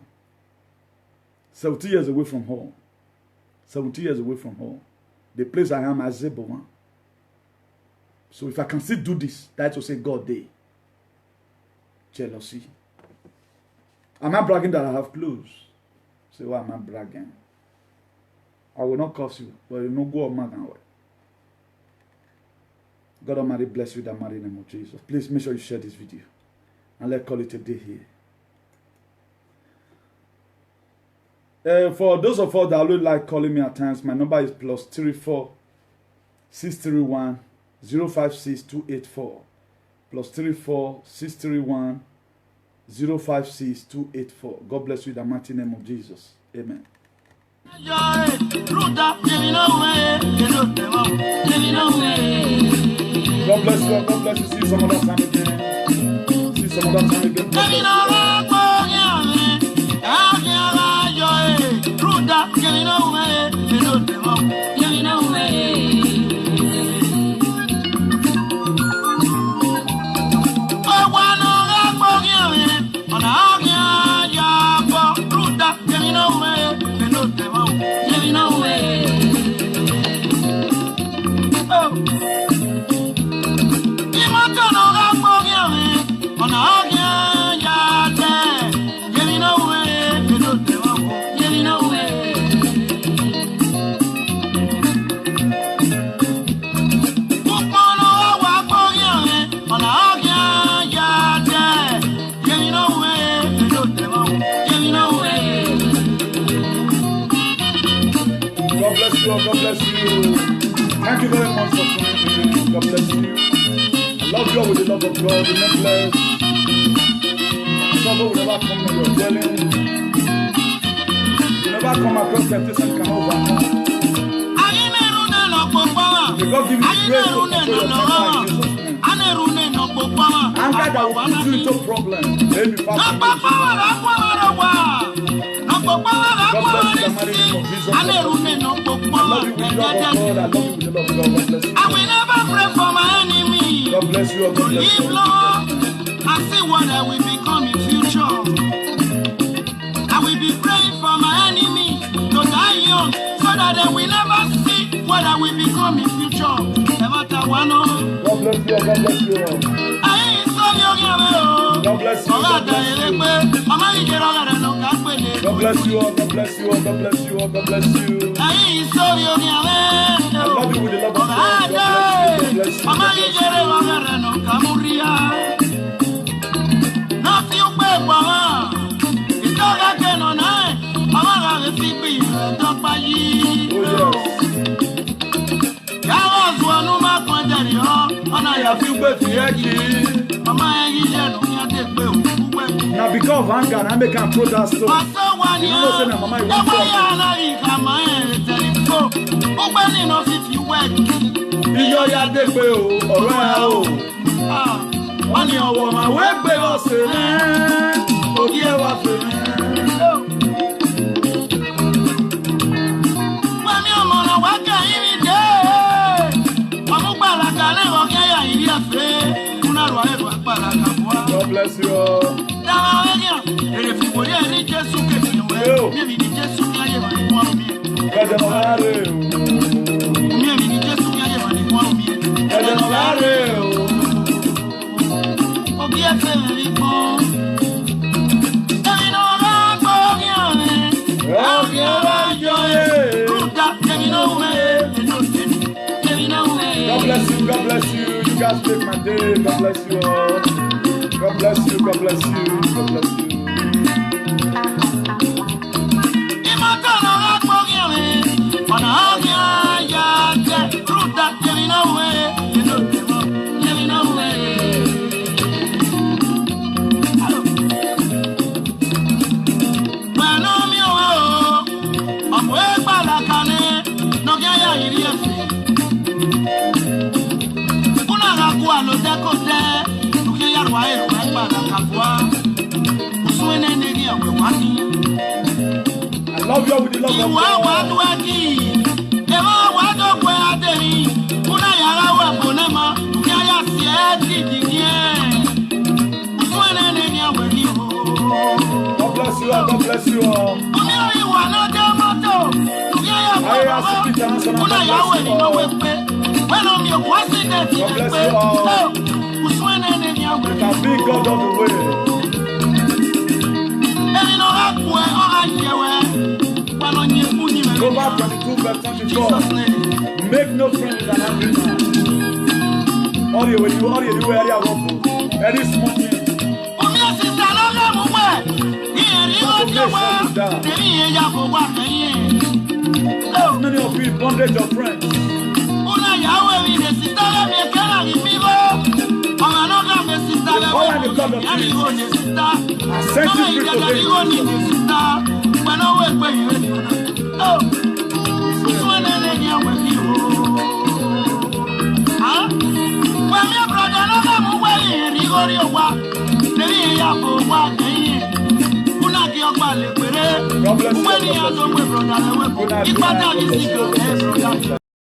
70 years away from home. 70 years away from home. The place I am as Zebo. So if I can still do this, that's to say God day. Jealousy. I'm not bragging that I have clothes. Say, why am I bragging? I will not curse you, but you know go on man away. God Almighty bless you in the mighty name of Jesus. Please make sure you share this video. And let's call it a day here. For those of us that would like calling me at times, my number is +34 631 056 284. +34 631 056 284. God bless you in the mighty name of Jesus. Amen. God bless you. God bless you. See you some other time again. See you some other time again. God bless you. Thank you very much for tuning in. God bless you. I love you all with the love of God. Remain blessed. Trouble will never come when you're dwelling. You never come across temptation can overcome. May God give you grace to control your temper in Jesus' name. Anger that will put you into problems. May be far God bless you, the mighty name of Jesus. I love you with the love of God. I love you with the love of God. God bless you. I will never pray for my enemy. God bless you. God bless you. Lord, I see what I will become in future. I will be praying for my enemy to die young, so that they will never see what I will become in future. God bless you. God bless you. God bless you. God bless you. God bless you all. God bless you all. God bless you all. God bless you. I love you with the love of God. God bless you. God bless Now because of anger, I make a throw that stone. You know say na mama you want to. Iyo ya de pe o, ọ̀rọ̀ ẹ o. Oni owo ma we gbe o se me. Ogi e wa fe me. Mami omo na wa ka iri de. Omu gbala ka le wo ke ya iri afe. Una ro e wa gbala ka bo. God bless you all. Dawa we ni. Ere fi wo ye ni Jesu ke fi we. Mi ni Jesu ni aye wa ni mo mi. God no hare. Mi ni Jesu ni aye wa ni mo mi. God no hare. Ogi e fe ri ko. Emi no ra ko mi o me. Ogi e wa yo e. Ruta emi no we. Emi no we. God bless you, God bless you. You guys make my day. God bless you all. God bless you, God bless you, God bless you. Imata no ra ko mi o me. Ona ogi ya te. Ruta emi no we. Emi no we. I love you with the love of God bless you all, God bless you all. Can be God on the way. Proverbs 22 verse 24. Make no friend with an angry man. All you do, area walk. Any smoking. Many of you bondage your friends. God bless you.